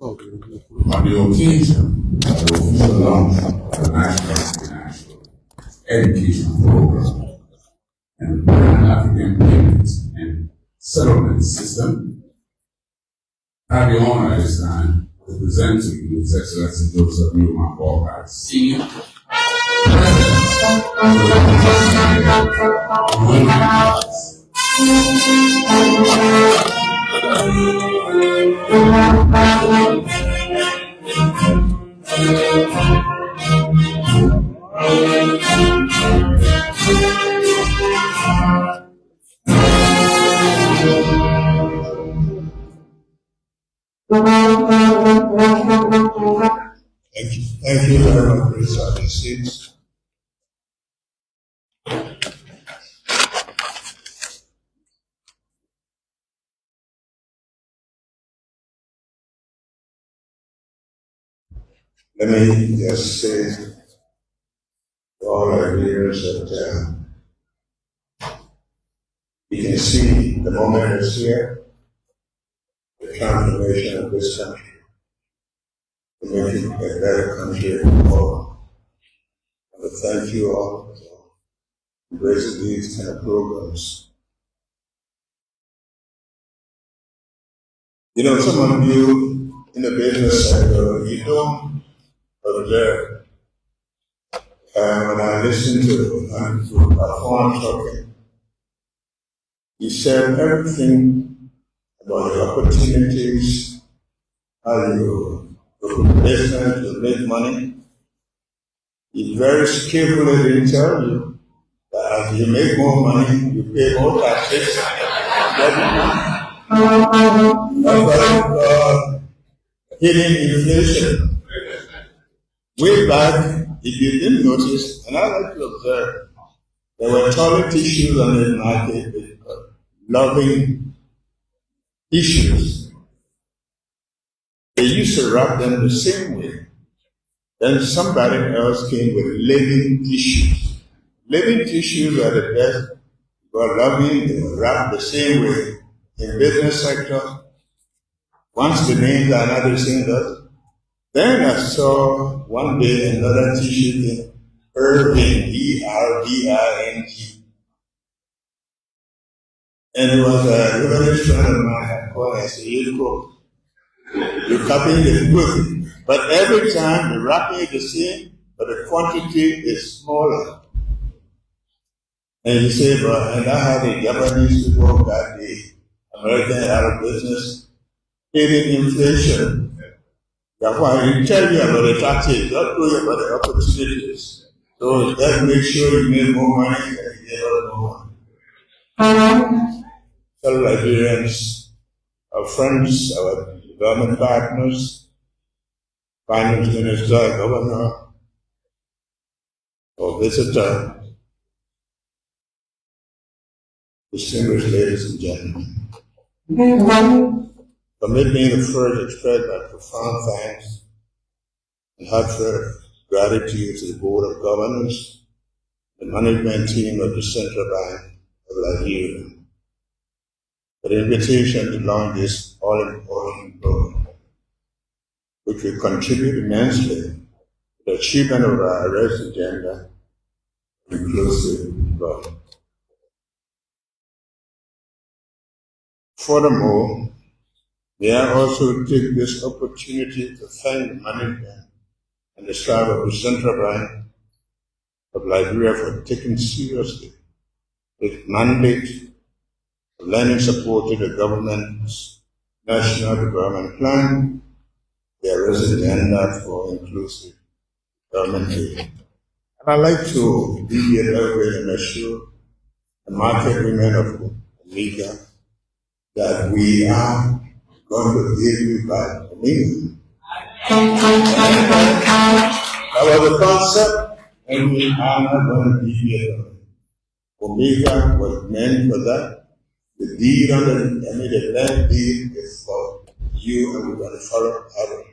On the occasion of the official launch of the National Financial Education Program and the Pan-African Payment and Settlement System, I have the honor at this time to present to you His Excellency Joseph Newman Boakai, Senior President Thank you very much, Please have a seat. Let me just say to all our leaders that you can see the moment is here, the transformation of this country, to make it a better country for all. I would thank you all for embracing these kind of programs. You know, some of you in the business sector, you don't observe. When I listen to perform talking, you said everything about the opportunities, how you go to business to make money. He very skillfully didn't tell you that as you make more money, you pay more taxes. Hidden inflation. Way back, if you didn't notice, and I like to observe, there were toilet tissues on the market with loving tissues. They used to wrap them the same way. Then somebody else came with living tissues. Living tissues are the best. They were loving, they were wrapped the same way. In business sector, once the names are not the same, then I saw one day another tissue in Irving, E-R-V-I-N-G. And it was a really friend of mine had called and said, you're copying the book. But every time the wrapping is the same, but the quantity is smaller. And he said, but and I had the Japanese people got the American out of business, hidden inflation. That's why I tell you about the taxes, not tell you about the opportunities. So that makes sure you make more money and you get a lot more money. Fellow Liberians, our friends, our government partners, finance minister, governor, or visitor, distinguished ladies and gentlemen. Permit me to first express my profound thanks and heartfelt gratitude to the Board of Governors, the management team of the Central Bank of Liberia, for the invitation to launch this all-important program, which will contribute immensely to the achievement of our arrest agenda, inclusive growth. Furthermore, may I also take this opportunity to thank the management and the staff of the Central Bank of Liberia for taking seriously its mandate of lending support to the government's National Development Plan, the arrest agenda for inclusive government aid. And I'd like to be here early and assure the market women of Omega that we are going to give you back Omega. That was the concept, and we are not going to be here. Omega was meant for that. The deed on the land deed is for you, and we're going to follow others.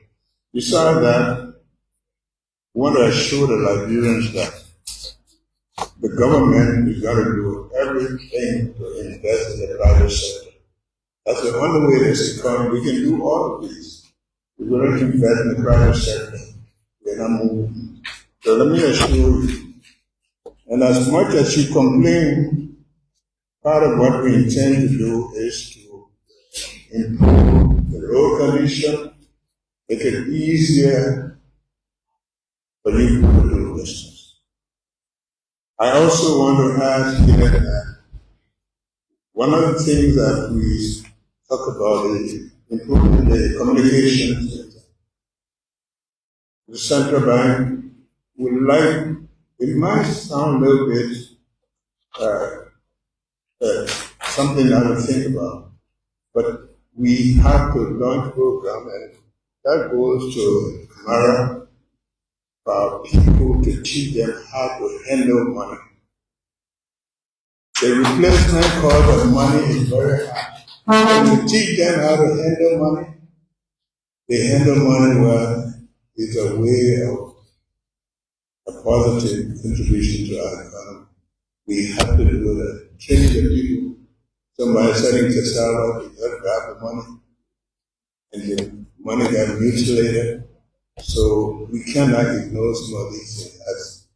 Besides that, want to assure the Liberians that the government is going to do everything to invest in the private sector. That's the only way this economy, we can do all of these. We're going to invest in the private sector. We're not moving. So let me assure you, and as much as you complain, part of what we intend to do is to improve the road condition, make it easier for you to do business. I also want to add here that one of the things that we talk about is improving the communication system. The central bank would like, it might sound a little bit something I would think about, but we have to launch a program, and that goes to Mara, for people to teach them how to handle money. The replacement cost of money is very high. When you teach them how to handle money, they handle money well. It's a way of a positive contribution to our economy. We have to do that. Train the people. Somebody selling cassava, they just grab the money, and the money got mutilated. So we cannot ignore some of these things.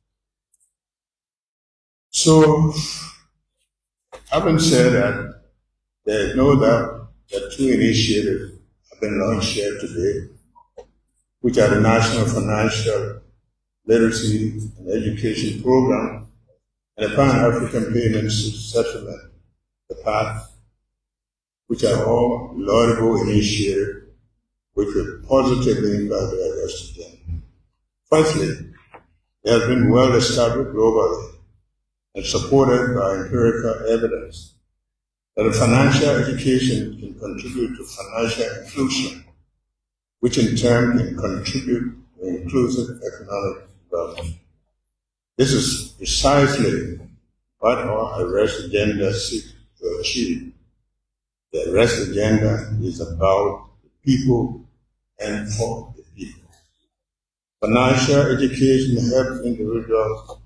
So, having said that, there is no doubt that two initiatives have been launched here today, which are the National Financial Literacy and Education Program and the Pan-African Payments Settlement, the PAPSS, which are all laudable initiatives which will positively impact the West again. Firstly, they have been well established globally and supported by empirical evidence that a financial education can contribute to financial inclusion, which in turn can contribute to inclusive economic development. This is precisely what our arrest agenda seeks to achieve. The arrest agenda is about the people and for the people. Financial education helps individuals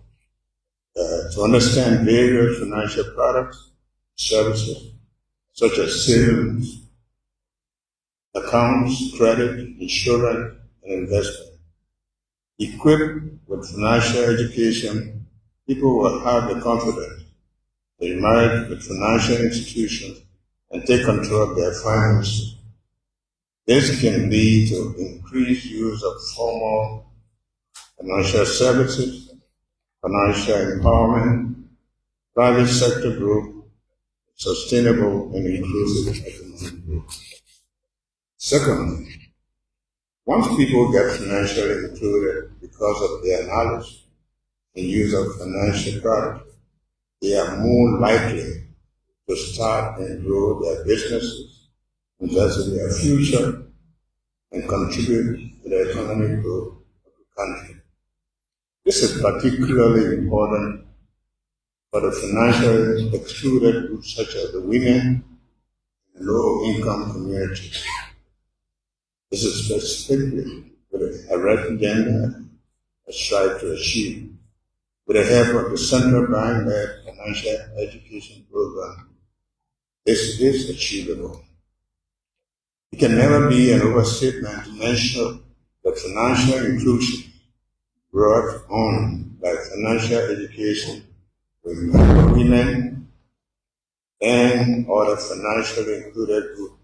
to understand various financial products, services, such as savings, accounts, credit, insurance, and investment. Equipped with financial education, people will have the confidence to emerge with financial institutions and take control of their finances. This can lead to increased use of formal financial services, financial empowerment, private sector growth, sustainable and inclusive economic growth. Second, once people get financially included because of their knowledge and use of financial products, they are more likely to start and grow their businesses, invest in their future, and contribute to the economic growth of the country. This is particularly important for the financially excluded groups such as the women and low-income communities. This is specifically with the arrest agenda I strive to achieve. With the help of the Central Bank-led Financial Education Program, this is achievable. It can never be an overstatement to mention that financial inclusion brought on by financial education with women and other financially included groups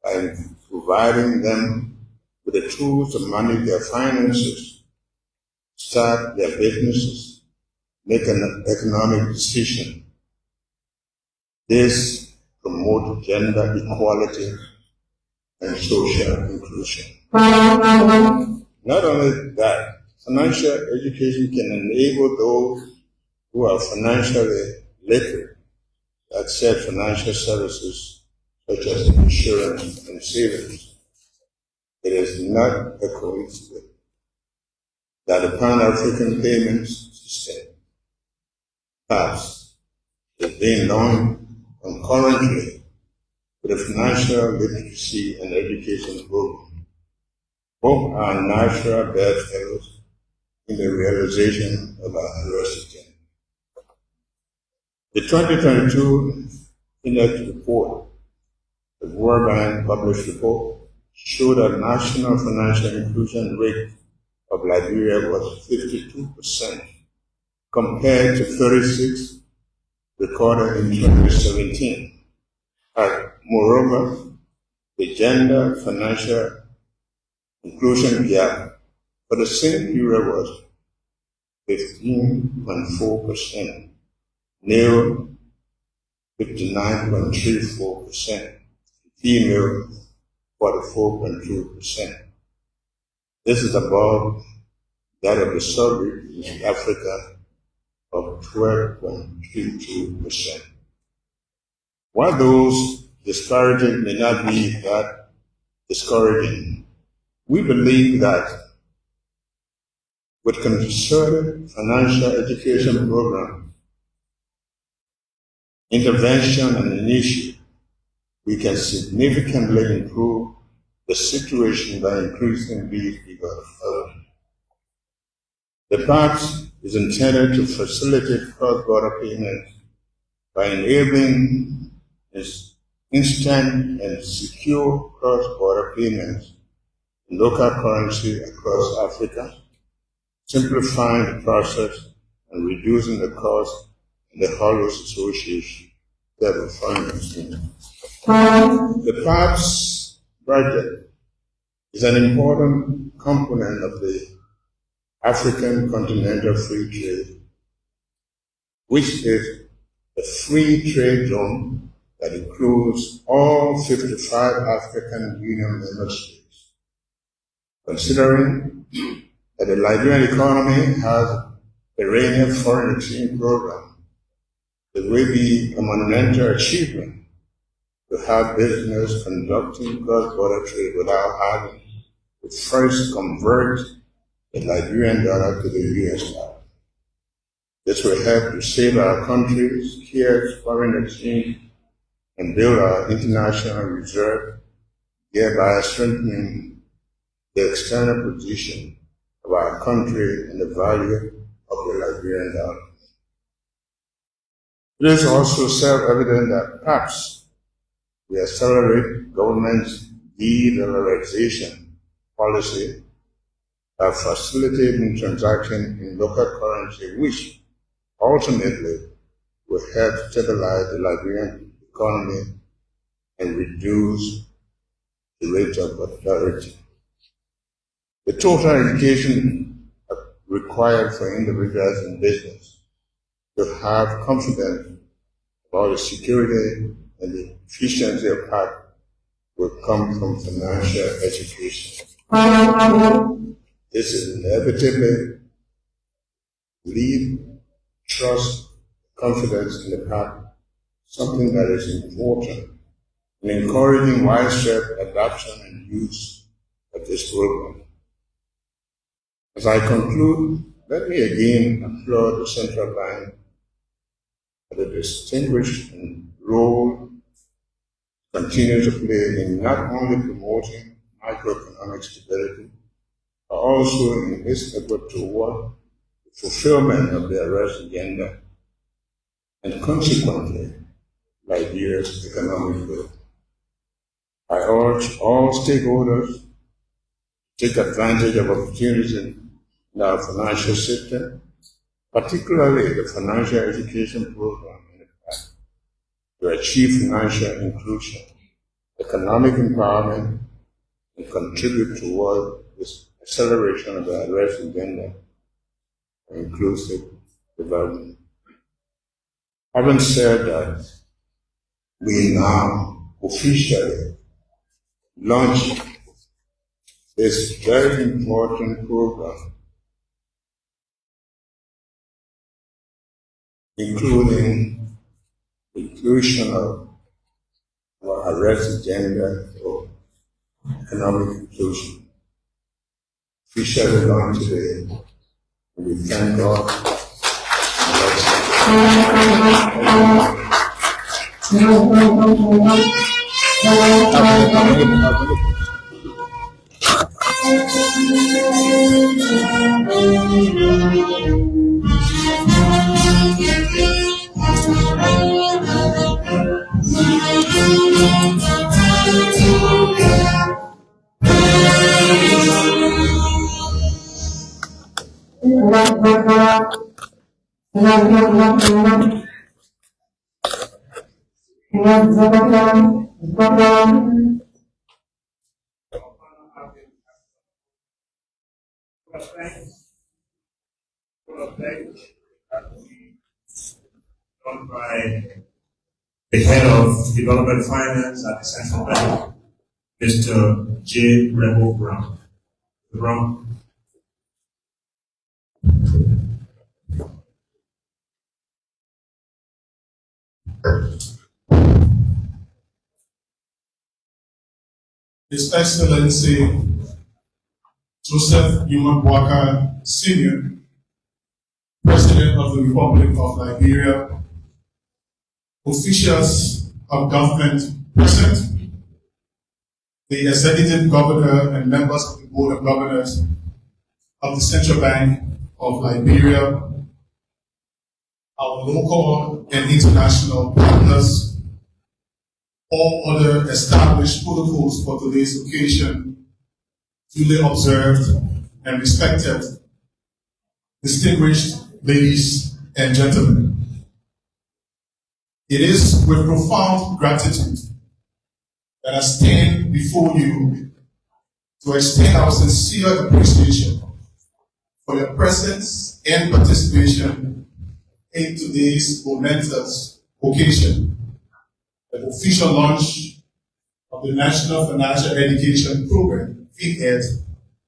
by providing them with the tools to manage their finances, start their businesses, make an economic decision. This promotes gender equality and social inclusion. Not only that, financial education can enable those who are financially literate to access financial services such as insurance and savings. It is not a coincidence that the Pan-African Payments System, PAPSS, is being launched concurrently with the Financial Literacy and Education Program. Both are natural bedfellows in the realization of our diversity. The 2022 Index report, the World Bank published report, showed that national financial inclusion rate of Liberia was 52% compared to 36% recorded in 2017. Moreover, the gender financial inclusion gap for the same period was 15.4%, male 59.34%, female 44.2%. This is above that of the sub-region in Africa of 12.32%. While those disparities may not be that discouraging, we believe that with concerted financial education programs, intervention and initiative, we can significantly improve the situation by increasing these figures further. The PAPSS is intended to facilitate cross-border payments by enabling instant and secure cross-border payments in local currency across Africa, simplifying the process and reducing the cost and the hurdles associated with financing. The PAPSS project is an important component of the African Continental Free Trade, which is a free trade zone that includes all 55 African Union member states. Considering that the Liberian economy has a perennial foreign exchange program, it will be a monumental achievement to have business conducting cross-border trade without having to first convert the Liberian dollar to the US dollar. This will help to save our country's scarce foreign exchange and build our international reserve, thereby strengthening the external position of our country and the value of the Liberian dollar. It is also self-evident that PAPSS will accelerate government's de-dollarization policy by facilitating transactions in local currency, which ultimately will help stabilize the Liberian economy and reduce the rate of austerity. The total education required for individuals and business to have confidence about the security and the efficiency of PAC will come from financial education. This is inevitably lead, trust, confidence in the PAC, something that is important in encouraging widespread adoption and use of this program. As I conclude, let me again applaud the Central Bank for the distinguished role it continues to play in not only promoting macroeconomic stability, but also in its effort toward the fulfillment of the arrest agenda and consequently Liberia's economic growth. I urge all stakeholders to take advantage of opportunities in our financial system, particularly the financial education program in the past, to achieve financial inclusion, economic empowerment, and contribute toward this acceleration of the arrest agenda and inclusive development. Having said that, we now officially launch this very important program, including the inclusion of our arrest agenda for economic inclusion. Officially launched today, and we thank God. Done by the head of development finance at the central bank, Mr. J. Rebel Brown. Brown. His Excellency Joseph Yuma Boakai Sr., President of the Republic of Liberia, officials of government present, the executive governor and members of the board of governors of the Central Bank of Liberia, our local and international partners, all other established protocols for today's occasion duly observed and respected, distinguished ladies and gentlemen. It is with profound gratitude that I stand before you to extend our sincere appreciation for your presence and participation in today's momentous occasion, the official launch of the National Financial Education Program, FIED,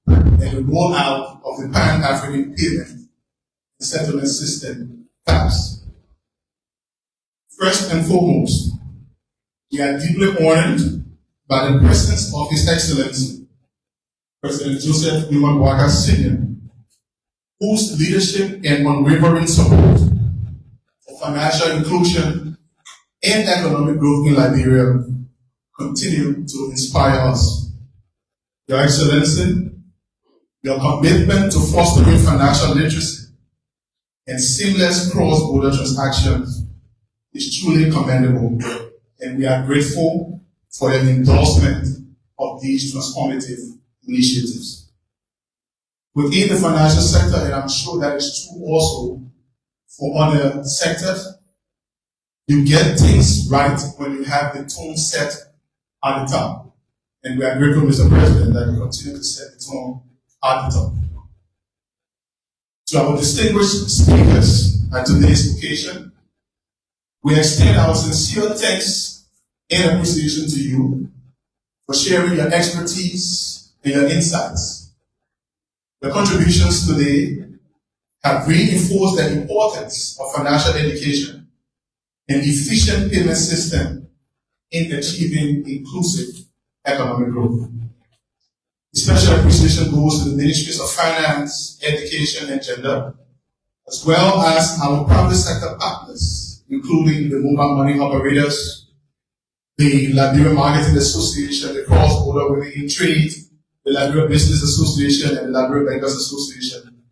and the rollout of the Pan-African Payment and Settlement System, PAPSS. First and foremost, we are deeply honored by the presence of His Excellency, President Joseph Yuma Boakai Sr., whose leadership and unwavering support for financial inclusion and economic growth in Liberia continue to inspire us. Your Excellency, your commitment to fostering financial literacy and seamless cross-border transactions is truly commendable, and we are grateful for your endorsement of these transformative initiatives. Within the financial sector, and I'm sure that is true also for other sectors, you get things right when you have the tone set at the top. And we are grateful, Mr. President, that you continue to set the tone at the top. To our distinguished speakers at today's occasion, we extend our sincere thanks and appreciation to you for sharing your expertise and your insights. Your contributions today have reinforced the importance of financial education and efficient payment system in achieving inclusive economic growth. Special appreciation goes to the Ministries of Finance, Education, and Gender, as well as our private sector partners, including the mobile money operators, the Liberia Marketing Association, the Cross-Border Women in Trade, the Liberia Business Association, and the Liberia Bankers Association,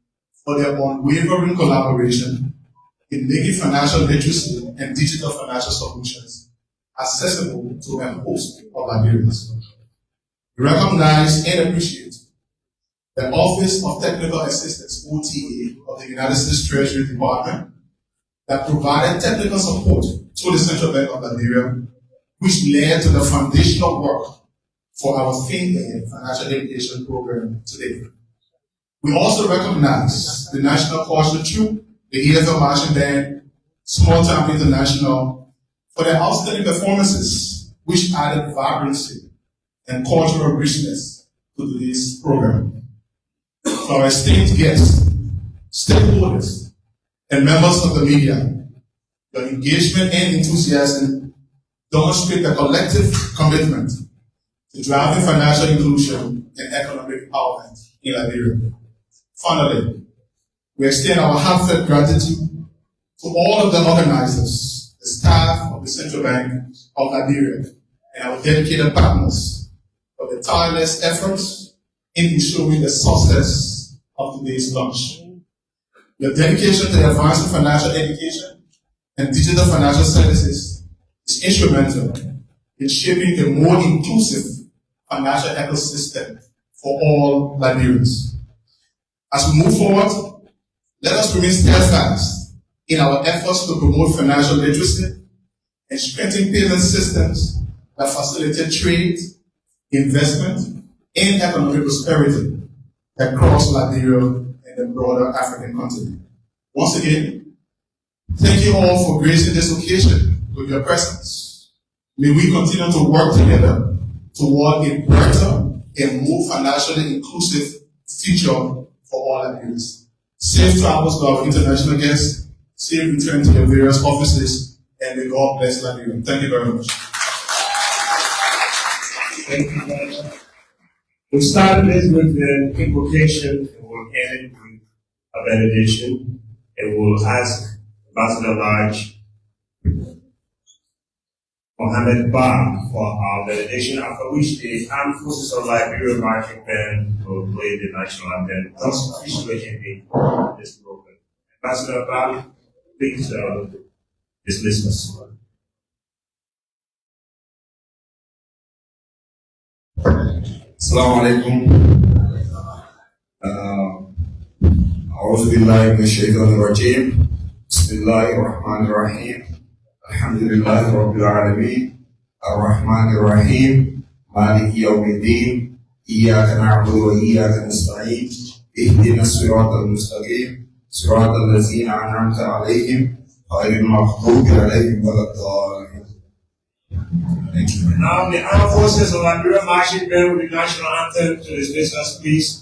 for their unwavering collaboration in making financial literacy and digital financial solutions accessible to a host of Liberians. We recognize and appreciate the Office of Technical Assistance, OTA, of the United States Treasury Department that provided technical support to the Central Bank of Liberia, which led to the foundational work for our FIED financial education program today. We also recognize the National Cultural Troupe, the EFL Marching Band, Small Town International, for their outstanding performances, which added vibrancy and cultural richness to today's program. To our esteemed guests, stakeholders, and members of the media, your engagement and enthusiasm demonstrate the collective commitment to driving financial inclusion and economic empowerment in Liberia. Finally, we extend our heartfelt gratitude to all of the organizers, the staff of the Central Bank of Liberia, and our dedicated partners for the tireless efforts in ensuring the success of today's launch. Your dedication to advancing financial education and digital financial services is instrumental in shaping a more inclusive financial ecosystem for all Liberians. As we move forward, Let us remain steadfast in our efforts to promote financial literacy and strengthen payment systems that facilitate trade, investment, and economic prosperity across Liberia and the broader African continent. Once again, thank you all for gracing this occasion with your presence. May we continue to work together toward a better and more financially inclusive future for all Liberians. Safe travels to our international guests, safe return to your various offices, and may God bless Liberia. Thank you very much. Thank you very much. We started this with the invocation, and we'll end it with a benediction, and we'll ask Ambassador Large Mohammed Ba for our benediction, after which the Armed Forces of Liberia marching band will play the national anthem, thus officiating this program. Ambassador Ba, please dismiss us. Assalamu alaikum. A'udhu billahi minash shaitanir rajim. Bismillahir rahmanir rahim. Alhamdulillahi rabbil alamin. Ar-Rahmanir Rahim. Maliki yawmiddin. Iyyaka na'budu wa iyyaka nasta'in. Ihdinas siratal mustaqim. Siratal ladzina an'amta 'alaihim ghayril maghdubi 'alaihim waladdallin. Thank you. Now the Armed Forces of Liberia marching band with the national anthem to dismiss us, please.